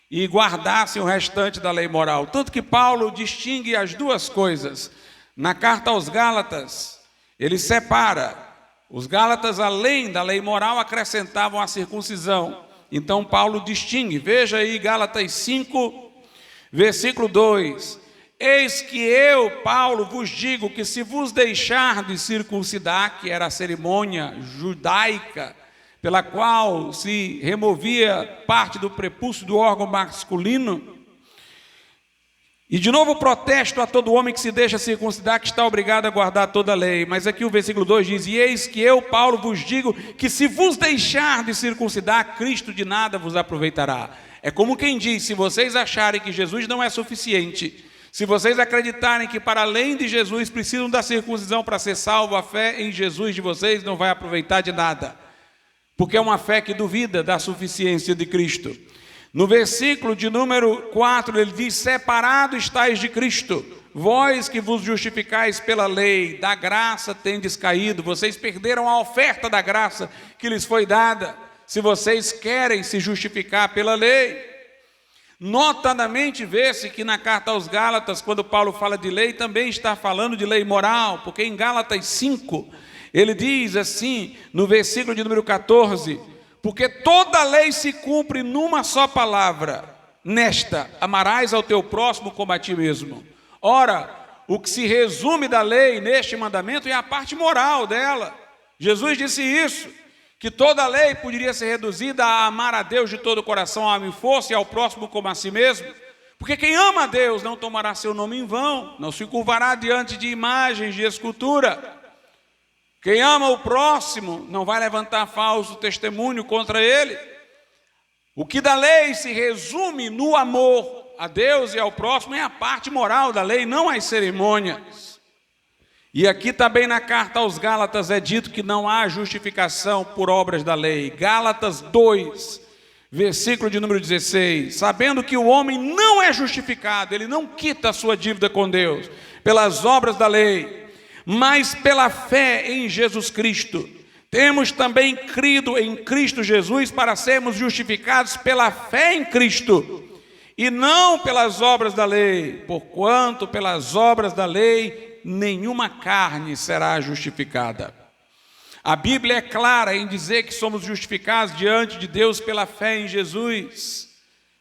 e guardassem o restante da lei moral. Tanto que Paulo distingue as duas coisas. Na carta aos Gálatas, ele separa. Os Gálatas, além da lei moral, acrescentavam a circuncisão. Então Paulo distingue. Veja aí Gálatas 5, versículo 2. Eis que eu, Paulo, vos digo que se vos deixar de circuncidar, que era a cerimônia judaica, pela qual se removia parte do prepúcio do órgão masculino. E de novo protesto a todo homem que se deixa circuncidar, que está obrigado a guardar toda a lei. Mas aqui o versículo 2 diz, e eis que eu, Paulo, vos digo que se vos deixar de circuncidar, Cristo de nada vos aproveitará. É como quem diz, se vocês acharem que Jesus não é suficiente, se vocês acreditarem que para além de Jesus precisam da circuncisão para ser salvo, a fé em Jesus de vocês não vai aproveitar de nada. Porque é uma fé que duvida da suficiência de Cristo. No versículo de número 4, ele diz, separado estáis de Cristo, vós que vos justificais pela lei, da graça tendes caído, vocês perderam a oferta da graça que lhes foi dada, se vocês querem se justificar pela lei. Notadamente vê-se que na carta aos Gálatas, quando Paulo fala de lei, também está falando de lei moral, porque em Gálatas 5, ele diz assim, no versículo de número 14, porque toda a lei se cumpre numa só palavra, nesta, amarás ao teu próximo como a ti mesmo. Ora, o que se resume da lei neste mandamento é a parte moral dela. Jesus disse isso, que toda a lei poderia ser reduzida a amar a Deus de todo o coração, alma e força, e ao próximo como a si mesmo. Porque quem ama a Deus não tomará seu nome em vão, não se curvará diante de imagens de escultura. Quem ama o próximo não vai levantar falso testemunho contra ele. O que da lei se resume no amor a Deus e ao próximo é a parte moral da lei, não as cerimônias. E aqui também na carta aos Gálatas é dito que não há justificação por obras da lei. Gálatas 2, versículo de número 16. Sabendo que o homem não é justificado, ele não quita a sua dívida com Deus pelas obras da lei, mas pela fé em Jesus Cristo. Temos também crido em Cristo Jesus para sermos justificados pela fé em Cristo, e não pelas obras da lei, porquanto pelas obras da lei nenhuma carne será justificada. A Bíblia é clara em dizer que somos justificados diante de Deus pela fé em Jesus,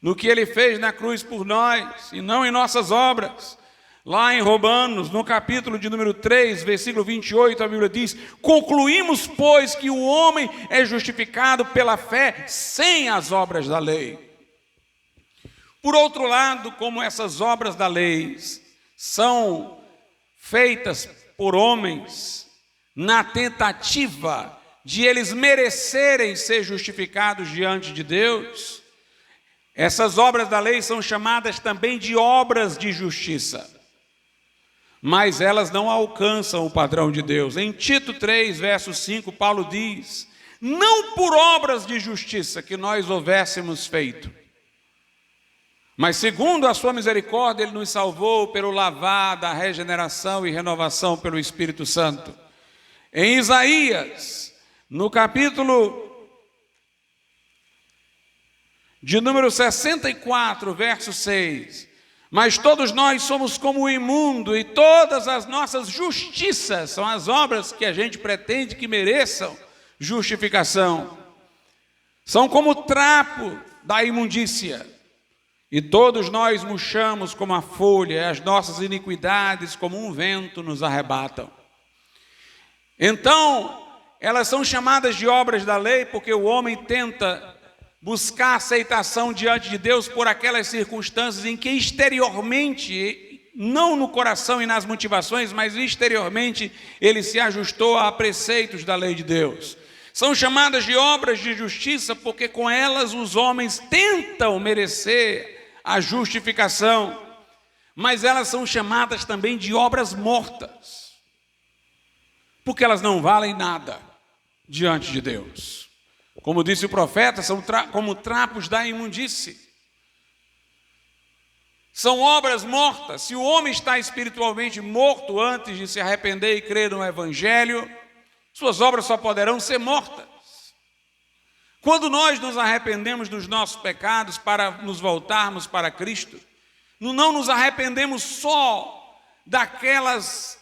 no que Ele fez na cruz por nós, e não em nossas obras. Lá em Romanos, no capítulo de número 3, versículo 28, a Bíblia diz: concluímos, pois, que o homem é justificado pela fé sem as obras da lei. Por outro lado, como essas obras da lei são feitas por homens na tentativa de eles merecerem ser justificados diante de Deus, essas obras da lei são chamadas também de obras de justiça. Mas elas não alcançam o padrão de Deus. Em Tito 3, verso 5, Paulo diz: não por obras de justiça que nós houvéssemos feito, mas segundo a sua misericórdia, Ele nos salvou pelo lavar da regeneração e renovação pelo Espírito Santo. Em Isaías, no capítulo de número 64, verso 6, mas todos nós somos como o imundo, e todas as nossas justiças são as obras que a gente pretende que mereçam justificação. São como o trapo da imundícia, e todos nós murchamos como a folha, e as nossas iniquidades como um vento nos arrebatam. Então, elas são chamadas de obras da lei porque o homem tenta buscar aceitação diante de Deus por aquelas circunstâncias em que exteriormente, não no coração e nas motivações, mas exteriormente ele se ajustou a preceitos da lei de Deus. São chamadas de obras de justiça porque com elas os homens tentam merecer a justificação, mas elas são chamadas também de obras mortas, porque elas não valem nada diante de Deus. Como disse o profeta, são como trapos da imundície. São obras mortas. Se o homem está espiritualmente morto antes de se arrepender e crer no Evangelho, suas obras só poderão ser mortas. Quando nós nos arrependemos dos nossos pecados para nos voltarmos para Cristo, não nos arrependemos só daquelas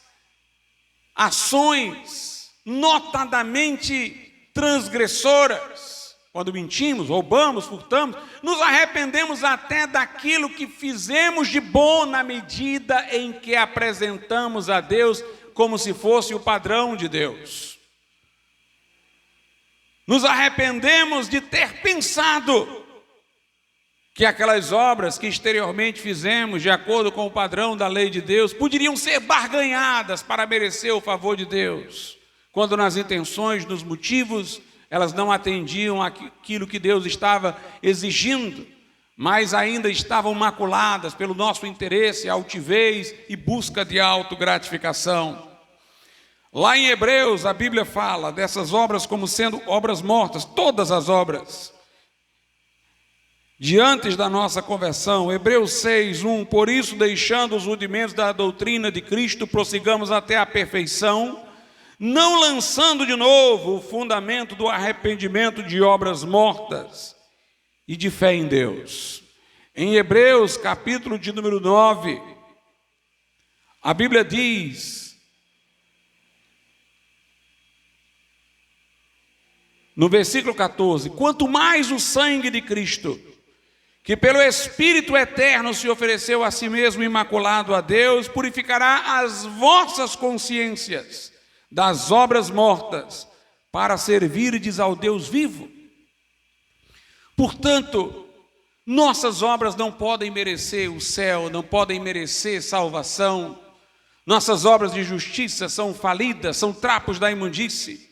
ações notadamente transgressoras, quando mentimos, roubamos, furtamos, nos arrependemos até daquilo que fizemos de bom na medida em que apresentamos a Deus como se fosse o padrão de Deus. Nos arrependemos de ter pensado que aquelas obras que exteriormente fizemos, de acordo com o padrão da lei de Deus, poderiam ser barganhadas para merecer o favor de Deus, quando nas intenções, nos motivos, elas não atendiam aquilo que Deus estava exigindo, mas ainda estavam maculadas pelo nosso interesse, altivez e busca de autogratificação. Lá em Hebreus, a Bíblia fala dessas obras como sendo obras mortas, todas as obras. Diante da nossa conversão, Hebreus 6:1, por isso, deixando os rudimentos da doutrina de Cristo, prossigamos até a perfeição, não lançando de novo o fundamento do arrependimento de obras mortas e de fé em Deus. Em Hebreus, capítulo de número 9, a Bíblia diz, no versículo 14, quanto mais o sangue de Cristo, que pelo Espírito eterno se ofereceu a si mesmo imaculado a Deus, purificará as vossas consciências das obras mortas, para servirdes ao Deus vivo. Portanto, Nossas obras não podem merecer o céu, não podem merecer salvação. Nossas obras de justiça são falidas, são trapos da imundície.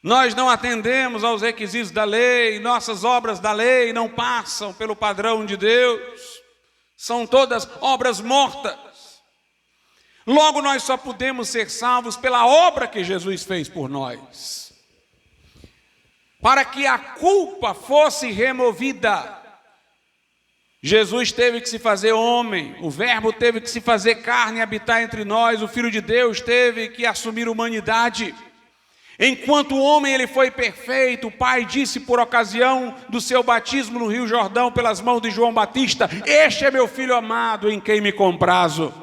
Nós não atendemos aos requisitos da lei, nossas obras da lei não passam pelo padrão de Deus. São todas obras mortas. Logo, nós só podemos ser salvos pela obra que Jesus fez por nós. Para que a culpa fosse removida, Jesus teve que se fazer homem, o Verbo teve que se fazer carne e habitar entre nós, o Filho de Deus teve que assumir humanidade. Enquanto o homem ele foi perfeito, o Pai disse por ocasião do seu batismo no Rio Jordão pelas mãos de João Batista: este é meu Filho amado em quem me comprazo.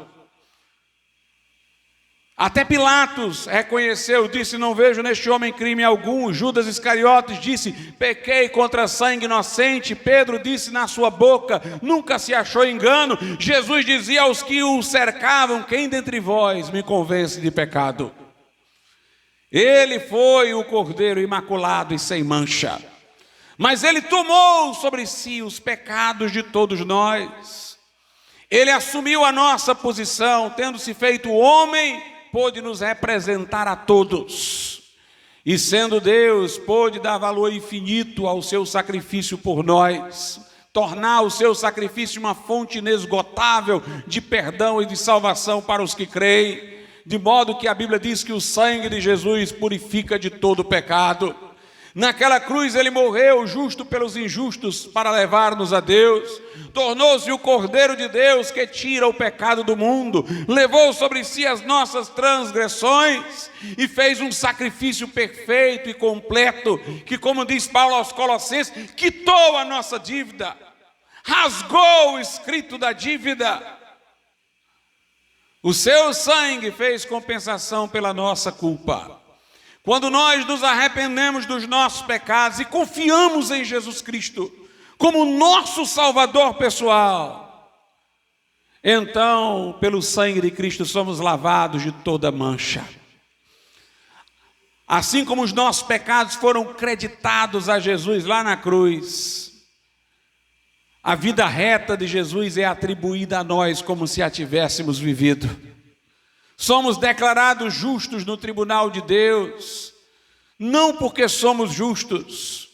Até Pilatos reconheceu, disse: não vejo neste homem crime algum. Judas Iscariotes disse: pequei contra sangue inocente. Pedro disse na sua boca: nunca se achou engano. Jesus dizia aos que o cercavam: quem dentre vós me convence de pecado? Ele foi o Cordeiro imaculado e sem mancha, mas ele tomou sobre si os pecados de todos nós. Ele assumiu a nossa posição, tendo se feito homem, pôde nos representar a todos, e sendo Deus, pôde dar valor infinito ao seu sacrifício por nós, tornar o seu sacrifício uma fonte inesgotável de perdão e de salvação para os que creem, de modo que a Bíblia diz que o sangue de Jesus purifica de todo pecado. Naquela cruz ele morreu justo pelos injustos para levar-nos a Deus, tornou-se o Cordeiro de Deus que tira o pecado do mundo, levou sobre si as nossas transgressões e fez um sacrifício perfeito e completo, que, como diz Paulo aos Colossenses, quitou a nossa dívida, rasgou o escrito da dívida. O seu sangue fez compensação pela nossa culpa. Quando nós nos arrependemos dos nossos pecados e confiamos em Jesus Cristo como nosso Salvador pessoal, então, pelo sangue de Cristo, somos lavados de toda mancha. Assim como os nossos pecados foram creditados a Jesus lá na cruz, a vida reta de Jesus é atribuída a nós como se a tivéssemos vivido. Somos declarados justos no tribunal de Deus, não porque somos justos,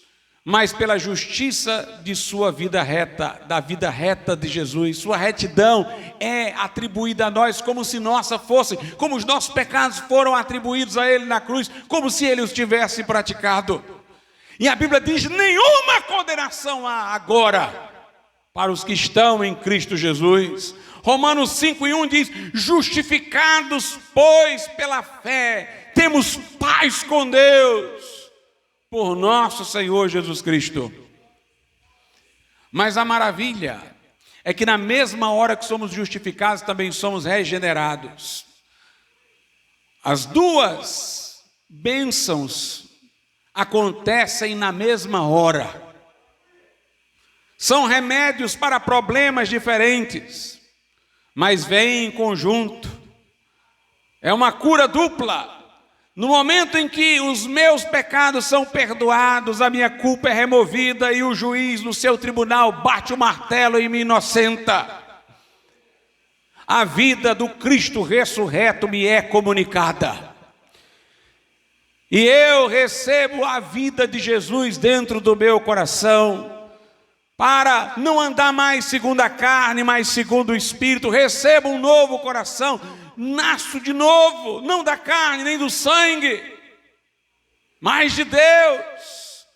mas pela justiça de sua vida reta, da vida reta de Jesus. Sua retidão é atribuída a nós como se nossa fosse, como os nossos pecados foram atribuídos a Ele na cruz, como se Ele os tivesse praticado. E a Bíblia diz: nenhuma condenação há agora para os que estão em Cristo Jesus. Romanos 5:1 diz: justificados, pois, pela fé, temos paz com Deus, por nosso Senhor Jesus Cristo. Mas a maravilha é que na mesma hora que somos justificados, também somos regenerados. As duas bênçãos acontecem na mesma hora. São remédios para problemas diferentes, mas vêm em conjunto. É uma cura dupla. No momento em que os meus pecados são perdoados, a minha culpa é removida e o juiz no seu tribunal bate o martelo e me inocenta, a vida do Cristo ressurreto me é comunicada. E eu recebo a vida de Jesus dentro do meu coração, para não andar mais segundo a carne, mas segundo o Espírito. Recebo um novo coração, nasço de novo, não da carne nem do sangue, mas de Deus.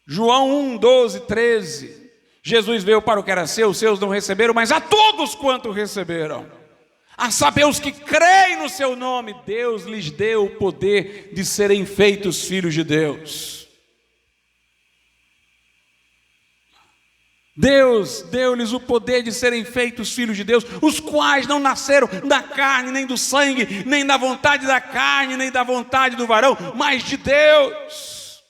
João 1, 12, 13. Jesus veio para o que era seu, os seus não receberam, mas a todos quanto receberam, a saber, os que creem no seu nome, Deus lhes deu o poder de serem feitos filhos de Deus. Deus deu-lhes o poder de serem feitos filhos de Deus, os quais não nasceram da carne, nem do sangue, nem da vontade da carne, nem da vontade do varão, mas de Deus.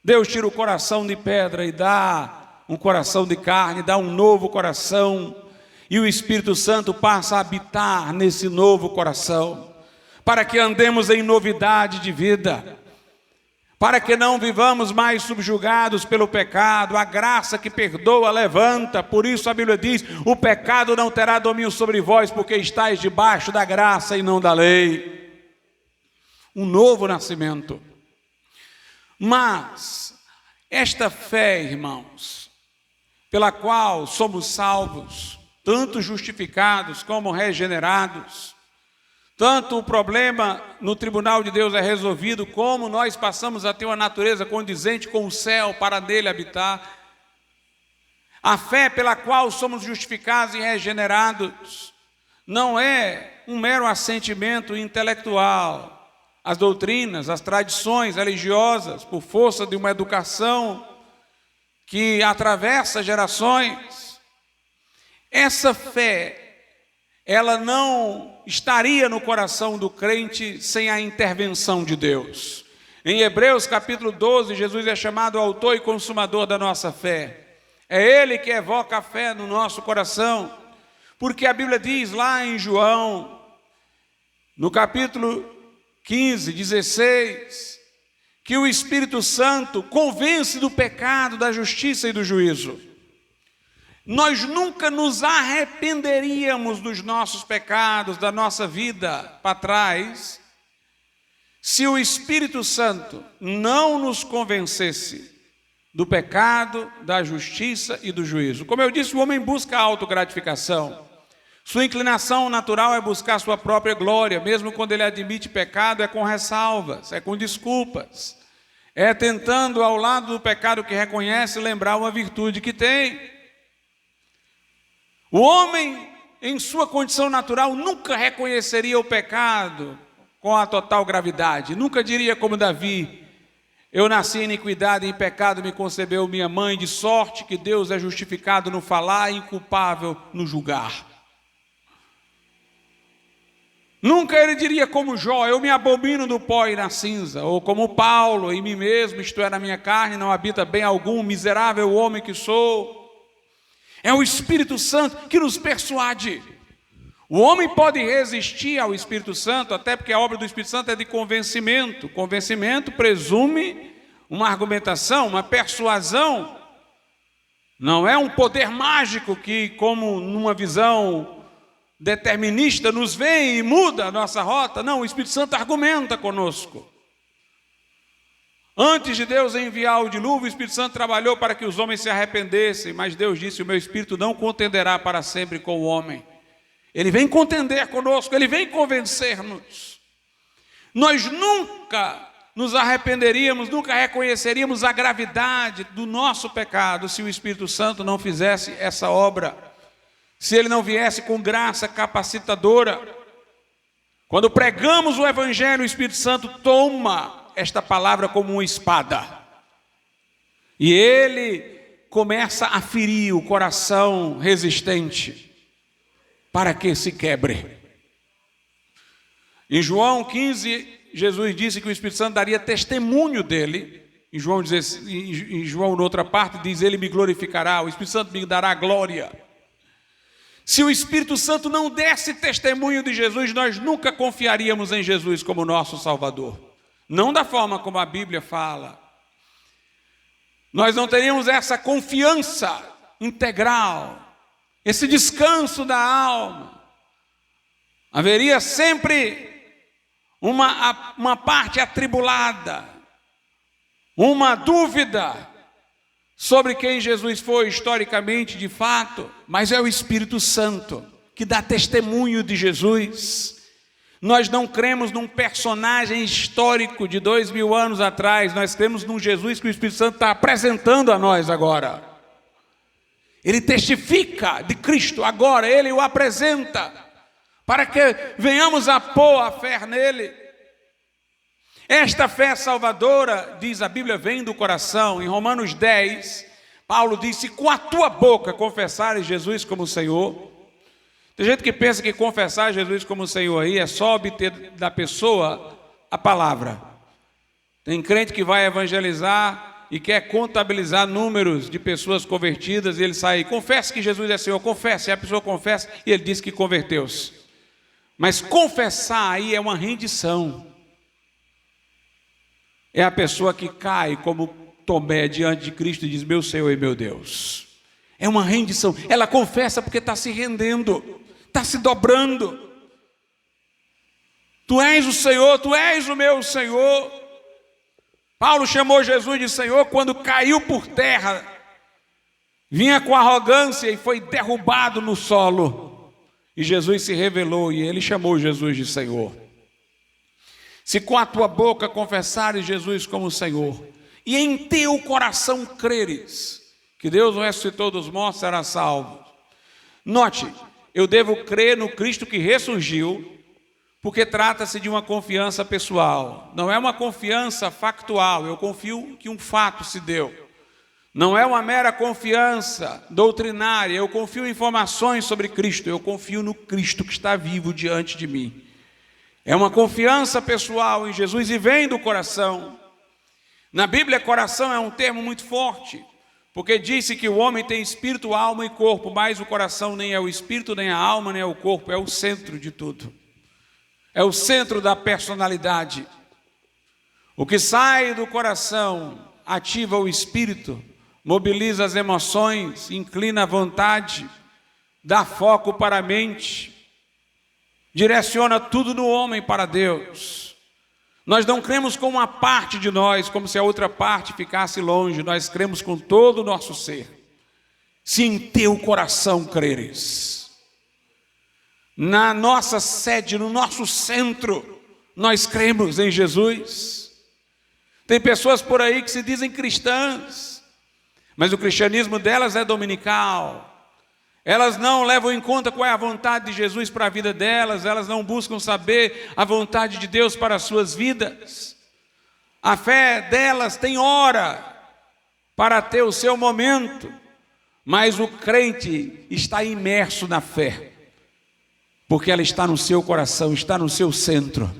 Deus tira o coração de pedra e dá um coração de carne, dá um novo coração, e o Espírito Santo passa a habitar nesse novo coração, para que andemos em novidade de vida. para que não vivamos mais subjugados pelo pecado. A graça que perdoa levanta. Por isso a Bíblia diz: o pecado não terá domínio sobre vós, porque estáis debaixo da graça e não da lei. Um novo nascimento. Mas esta fé, irmãos, pela qual somos salvos, tanto justificados como regenerados, tanto o problema no tribunal de Deus é resolvido, como nós passamos a ter uma natureza condizente com o céu para nele habitar. A fé pela qual somos justificados e regenerados não é um mero assentimento intelectual. As doutrinas, as tradições religiosas, por força de uma educação que atravessa gerações, essa fé, ela não estaria no coração do crente sem a intervenção de Deus. Em Hebreus capítulo 12, Jesus é chamado autor e consumador da nossa fé. É Ele que evoca a fé no nosso coração, porque a Bíblia diz lá em João, no capítulo 15, 16, que o Espírito Santo convence do pecado, da justiça e do juízo. Nós nunca nos arrependeríamos dos nossos pecados, da nossa vida para trás, se o Espírito Santo não nos convencesse do pecado, da justiça e do juízo. Como eu disse, o homem busca a autogratificação. Sua inclinação natural é buscar sua própria glória, mesmo quando ele admite pecado, é com ressalvas, é com desculpas. É tentando, ao lado do pecado que reconhece, lembrar uma virtude que tem. O homem, em sua condição natural, nunca reconheceria o pecado com a total gravidade. Nunca diria como Davi: eu nasci em iniquidade e em pecado me concebeu minha mãe, de sorte que Deus é justificado no falar e inculpável no julgar. Nunca ele diria como Jó: eu me abomino do pó e na cinza. Ou como Paulo: em mim mesmo, isto é, na minha carne, não habita bem algum, miserável homem que sou. É o Espírito Santo que nos persuade. O homem pode resistir ao Espírito Santo, até porque a obra do Espírito Santo é de convencimento. Convencimento presume uma argumentação, uma persuasão. Não é um poder mágico que, como numa visão determinista, nos vem e muda a nossa rota. Não, o Espírito Santo argumenta conosco. Antes de Deus enviar o dilúvio, o Espírito Santo trabalhou para que os homens se arrependessem, mas Deus disse: o meu Espírito não contenderá para sempre com o homem. Ele vem contender conosco, Ele vem convencer-nos. Nós nunca nos arrependeríamos, nunca reconheceríamos a gravidade do nosso pecado se o Espírito Santo não fizesse essa obra, se Ele não viesse com graça capacitadora. Quando pregamos o Evangelho, o Espírito Santo toma esta palavra como uma espada, e ele começa a ferir o coração resistente, para que se quebre. Em João 15, Jesus disse que o Espírito Santo daria testemunho dele. Em João, noutra parte, diz: ele me glorificará, o Espírito Santo me dará glória. Se o Espírito Santo não desse testemunho de Jesus, nós nunca confiaríamos em Jesus como nosso Salvador. Não da forma como a Bíblia fala. Nós não teríamos essa confiança integral, esse descanso da alma. Haveria sempre uma parte atribulada, uma dúvida sobre quem Jesus foi historicamente, de fato, mas é o Espírito Santo que dá testemunho de Jesus. Nós não cremos num personagem histórico de 2000 anos atrás, nós cremos num Jesus que o Espírito Santo está apresentando a nós agora. Ele testifica de Cristo agora, Ele o apresenta, para que venhamos a pôr a fé nele. Esta fé salvadora, diz a Bíblia, vem do coração. Em Romanos 10, Paulo disse: com a tua boca confessares Jesus como Senhor. Tem gente que pensa que confessar Jesus como Senhor aí é só obter da pessoa a palavra. Tem crente que vai evangelizar e quer contabilizar números de pessoas convertidas, e ele sai: confesse que Jesus é Senhor, confesse. E a pessoa confessa e ele diz que converteu-se. Mas confessar aí é uma rendição. é a pessoa que cai como Tomé diante de Cristo e diz: meu Senhor e meu Deus. É uma rendição. Ela confessa porque está se rendendo, está se dobrando. Tu és o Senhor, tu és o meu Senhor. Paulo chamou Jesus de Senhor quando caiu por terra, vinha com arrogância e foi derrubado no solo. E Jesus se revelou e ele chamou Jesus de Senhor. Se com a tua boca confessares Jesus como Senhor, e em teu coração creres que Deus o ressuscitou dos mortos, será salvo. Note, eu devo crer no Cristo que ressurgiu, porque trata-se de uma confiança pessoal. Não é uma confiança factual, eu confio que um fato se deu. Não é uma mera confiança doutrinária, eu confio em informações sobre Cristo, eu confio no Cristo que está vivo diante de mim. É uma confiança pessoal em Jesus e vem do coração. Na Bíblia, coração é um termo muito forte, porque disse que o homem tem espírito, alma e corpo, mas o coração nem é o espírito, nem a alma, nem é o corpo, é o centro de tudo. É o centro da personalidade. O que sai do coração ativa o espírito, mobiliza as emoções, inclina a vontade, dá foco para a mente, direciona tudo no homem para Deus. Nós não cremos com uma parte de nós, como se a outra parte ficasse longe. Nós cremos com todo o nosso ser. Se em teu coração creres, na nossa sede, no nosso centro, nós cremos em Jesus. Tem pessoas por aí que se dizem cristãs, mas o cristianismo delas é dominical. Elas não levam em conta qual é a vontade de Jesus para a vida delas, elas não buscam saber a vontade de Deus para as suas vidas. A fé delas tem hora para ter o seu momento, mas o crente está imerso na fé, porque ela está no seu coração, está no seu centro.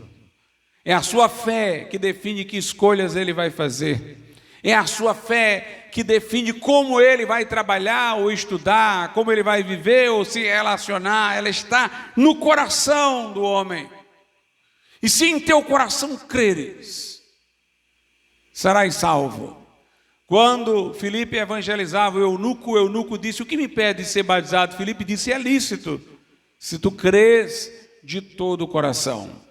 É a sua fé que define que escolhas ele vai fazer. É a sua fé que define como ele vai trabalhar ou estudar, como ele vai viver ou se relacionar. Ela está no coração do homem. E se em teu coração creres, serás salvo. Quando Filipe evangelizava o eunuco disse: o que me impede de ser batizado? Filipe disse: é lícito, se tu crês de todo o coração.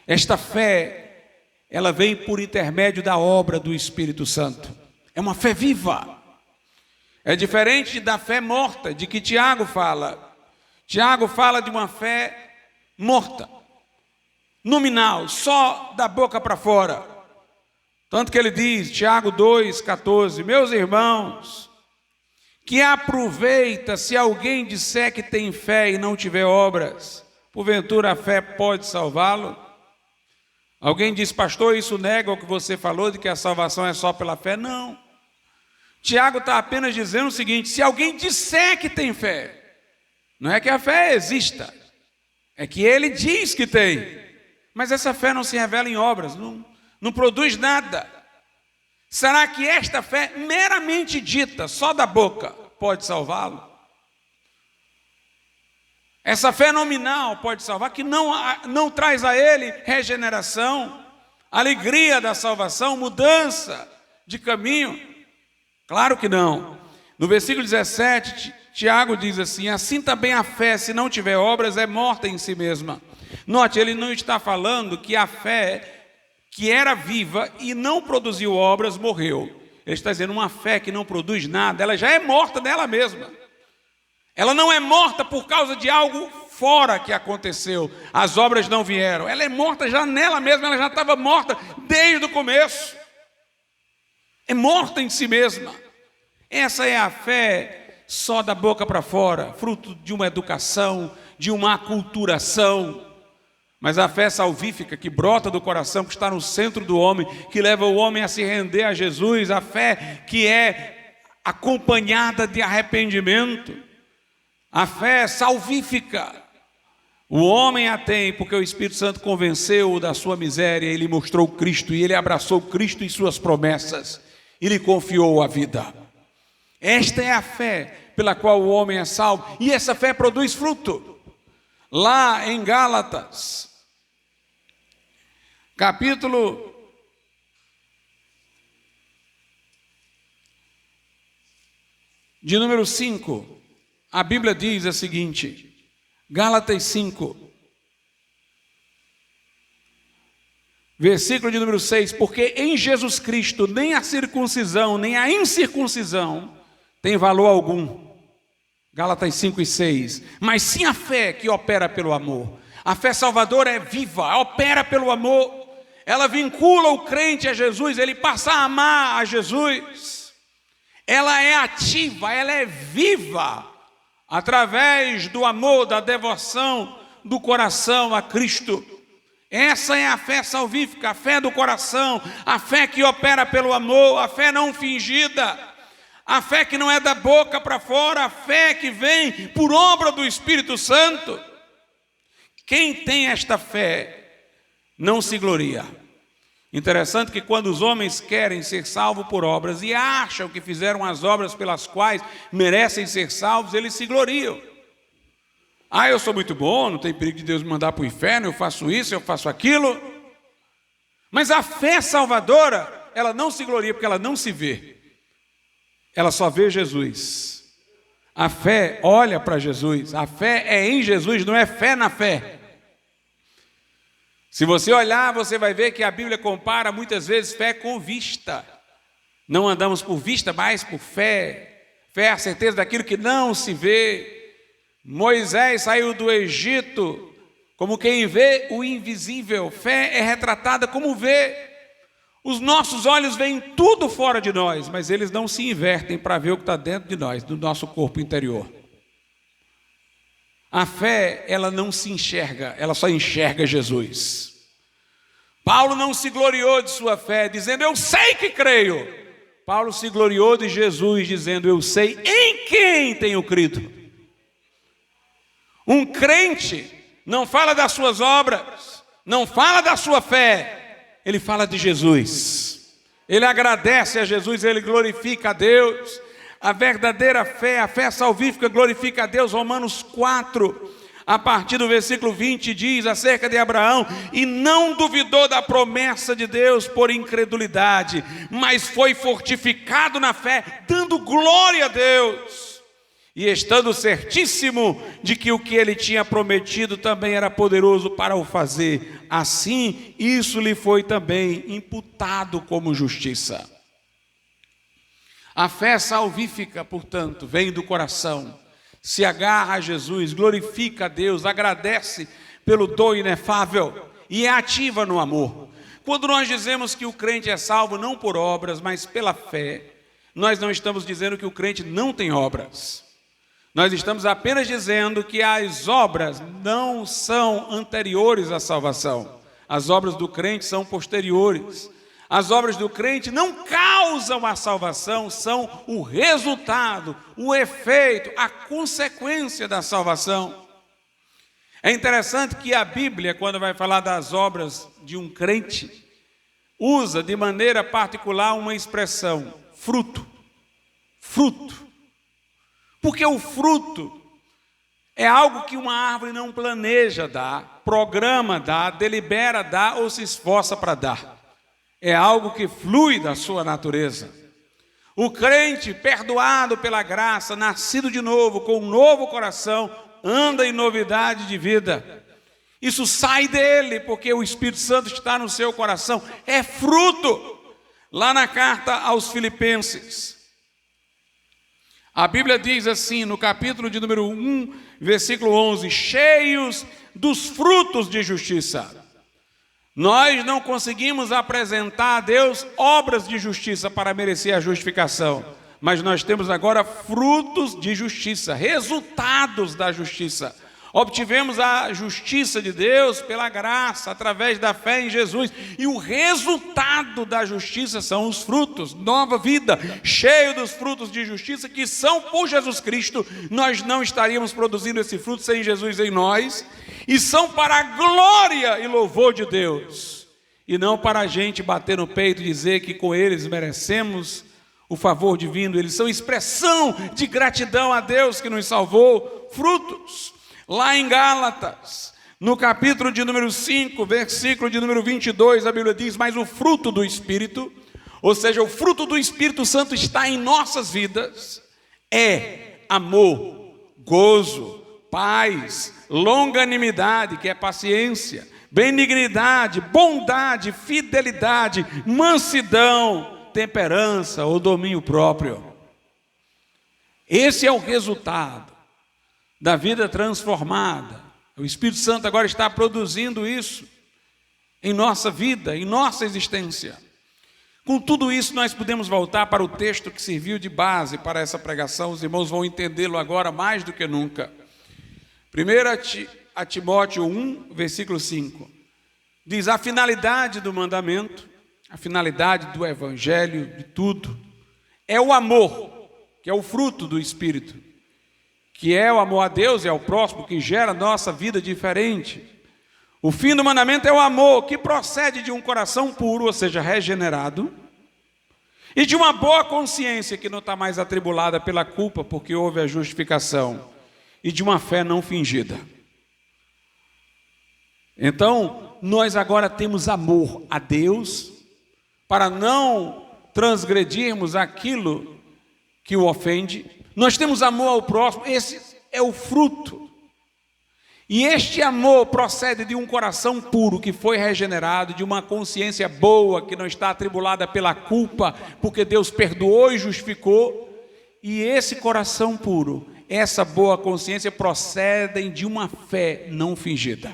Esta fé, ela vem por intermédio da obra do Espírito Santo. É uma fé viva. É diferente da fé morta, de que Tiago fala. Tiago fala de uma fé morta, nominal, só da boca para fora. Tanto que ele diz, Tiago 2,14, meus irmãos, que aproveita se alguém disser que tem fé e não tiver obras, porventura a fé pode salvá-lo? Alguém diz, pastor, isso nega o que você falou de que a salvação é só pela fé? Não. Tiago está apenas dizendo o seguinte: se alguém disser que tem fé, não é que a fé exista, é que ele diz que tem, mas essa fé não se revela em obras, não produz nada. Será que esta fé meramente dita, só da boca, pode salvá-lo? Essa fé nominal pode salvar, que não traz a ele regeneração, alegria da salvação, mudança de caminho? Claro que não. No versículo 17, Tiago diz assim: assim também a fé, se não tiver obras, é morta em si mesma. Note, ele não está falando que a fé que era viva e não produziu obras, morreu. Ele está dizendo, uma fé que não produz nada, ela já é morta nela mesma. Ela não é morta por causa de algo fora que aconteceu. As obras não vieram. Ela é morta já nela mesma, ela já estava morta desde o começo. É morta em si mesma. Essa é a fé só da boca para fora, fruto de uma educação, de uma aculturação. Mas a fé salvífica que brota do coração, que está no centro do homem, que leva o homem a se render a Jesus, a fé que é acompanhada de arrependimento, a fé salvífica, o homem a tem porque o Espírito Santo convenceu-o da sua miséria, ele mostrou Cristo e ele abraçou Cristo e suas promessas e lhe confiou a vida. Esta é a fé pela qual o homem é salvo, e essa fé produz fruto. Lá em Gálatas, capítulo de número 5, a Bíblia diz a seguinte, Gálatas 5, versículo de número 6, porque em Jesus Cristo nem a circuncisão, nem a incircuncisão tem valor algum. Gálatas 5 e 6, mas sim a fé que opera pelo amor. A fé salvadora é viva, opera pelo amor. Ela vincula o crente a Jesus, ele passa a amar a Jesus. Ela é ativa, ela é viva, através do amor, da devoção do coração a Cristo. Essa é a fé salvífica, a fé do coração, a fé que opera pelo amor, a fé não fingida, a fé que não é da boca para fora, a fé que vem por obra do Espírito Santo. Quem tem esta fé não se gloria. Interessante que quando os homens querem ser salvos por obras e acham que fizeram as obras pelas quais merecem ser salvos, eles se gloriam. Ah, eu sou muito bom, não tem perigo de Deus me mandar para o inferno, eu faço isso, eu faço aquilo. Mas a fé salvadora, ela não se gloria porque ela não se vê. Ela só vê Jesus. A fé olha para Jesus. A fé é em Jesus, não é fé na fé. Se você olhar, você vai ver que a Bíblia compara muitas vezes fé com vista. Não andamos por vista, mas por fé. Fé é a certeza daquilo que não se vê. Moisés saiu do Egito como quem vê o invisível. Fé é retratada como vê. Os nossos olhos veem tudo fora de nós, mas eles não se invertem para ver o que está dentro de nós, do nosso corpo interior. A fé, ela não se enxerga, ela só enxerga Jesus. Paulo não se gloriou de sua fé, dizendo, eu sei que creio. Paulo se gloriou de Jesus, dizendo, eu sei em quem tenho crido. Um crente não fala das suas obras, não fala da sua fé, ele fala de Jesus. Ele agradece a Jesus, ele glorifica a Deus. A verdadeira fé, a fé salvífica glorifica a Deus. Romanos 4, a partir do versículo 20, diz acerca de Abraão, e não duvidou da promessa de Deus por incredulidade, mas foi fortificado na fé, dando glória a Deus. E estando certíssimo de que o que ele tinha prometido também era poderoso para o fazer, assim isso lhe foi também imputado como justiça. A fé salvífica, portanto, vem do coração, se agarra a Jesus, glorifica a Deus, agradece pelo dom inefável e é ativa no amor. Quando nós dizemos que o crente é salvo não por obras, mas pela fé, nós não estamos dizendo que o crente não tem obras. Nós estamos apenas dizendo que as obras não são anteriores à salvação. As obras do crente são posteriores. As obras do crente não causam a salvação, são o resultado, o efeito, a consequência da salvação. É interessante que a Bíblia, quando vai falar das obras de um crente, usa de maneira particular uma expressão, fruto. Fruto. Porque o fruto é algo que uma árvore não planeja dar, programa dar, delibera dar ou se esforça para dar. É algo que flui da sua natureza. O crente, perdoado pela graça, nascido de novo, com um novo coração, anda em novidade de vida. Isso sai dele, porque o Espírito Santo está no seu coração. É fruto. Lá na carta aos Filipenses, a Bíblia diz assim, no capítulo de número 1, versículo 11, cheios dos frutos de justiça. Nós não conseguimos apresentar a Deus obras de justiça para merecer a justificação, mas nós temos agora frutos de justiça, resultados da justiça. Obtivemos a justiça de Deus pela graça, através da fé em Jesus. E o resultado da justiça são os frutos, nova vida, cheio dos frutos de justiça que são por Jesus Cristo. Nós não estaríamos produzindo esse fruto sem Jesus em nós. E são para a glória e louvor de Deus. E não para a gente bater no peito e dizer que com eles merecemos o favor divino. Eles são expressão de gratidão a Deus que nos salvou. Frutos. Lá em Gálatas, no capítulo de número 5, versículo de número 22, a Bíblia diz, mas o fruto do Espírito, ou seja, o fruto do Espírito Santo está em nossas vidas, é amor, gozo, paz, longanimidade, que é paciência, benignidade, bondade, fidelidade, mansidão, temperança ou domínio próprio. Esse é o resultado da vida transformada. O Espírito Santo agora está produzindo isso em nossa vida, em nossa existência. Com tudo isso, nós podemos voltar para o texto que serviu de base para essa pregação. Os irmãos vão entendê-lo agora mais do que nunca. 1 Timóteo 1, versículo 5. Diz: a finalidade do mandamento, a finalidade do evangelho, de tudo, é o amor, que é o fruto do Espírito, que é o amor a Deus e ao próximo, que gera nossa vida diferente. O fim do mandamento é o amor, que procede de um coração puro, ou seja, regenerado, e de uma boa consciência que não está mais atribulada pela culpa, porque houve a justificação, e de uma fé não fingida. Então, nós agora temos amor a Deus, para não transgredirmos aquilo que o ofende. Nós temos amor ao próximo, esse é o fruto. E este amor procede de um coração puro que foi regenerado, de uma consciência boa que não está atribulada pela culpa, porque Deus perdoou e justificou. E esse coração puro, essa boa consciência procedem de uma fé não fingida.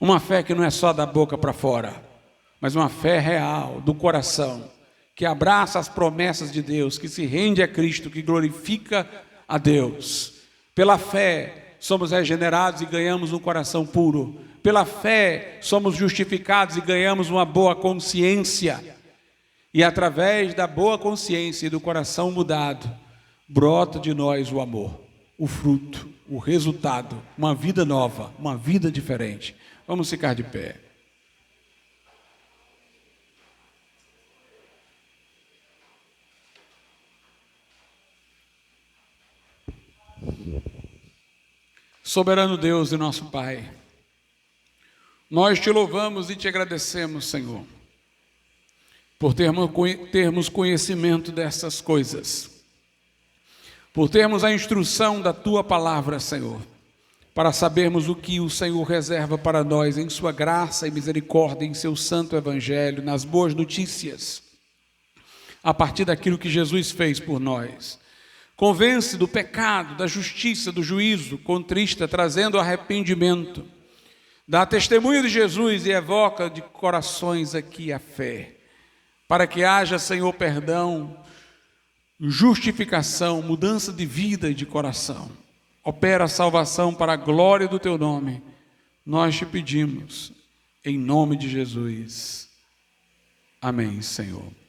Uma fé que não é só da boca para fora, mas uma fé real, do coração, que abraça as promessas de Deus, que se rende a Cristo, que glorifica a Deus. Pela fé somos regenerados e ganhamos um coração puro. Pela fé somos justificados e ganhamos uma boa consciência. E através da boa consciência e do coração mudado, brota de nós o amor, o fruto, o resultado, uma vida nova, uma vida diferente. Vamos ficar de pé. Soberano Deus e nosso Pai, nós te louvamos e te agradecemos, Senhor, por termos conhecimento dessas coisas, por termos a instrução da Tua palavra, Senhor, para sabermos o que o Senhor reserva para nós em Sua graça e misericórdia, em Seu santo Evangelho, nas boas notícias, a partir daquilo que Jesus fez por nós. Convence do pecado, da justiça, do juízo, contrista, trazendo arrependimento. Dá testemunho de Jesus e evoca de corações aqui a fé, para que haja, Senhor, perdão, justificação, mudança de vida e de coração. Opera a salvação para a glória do Teu nome. Nós te pedimos, em nome de Jesus. Amém, Senhor.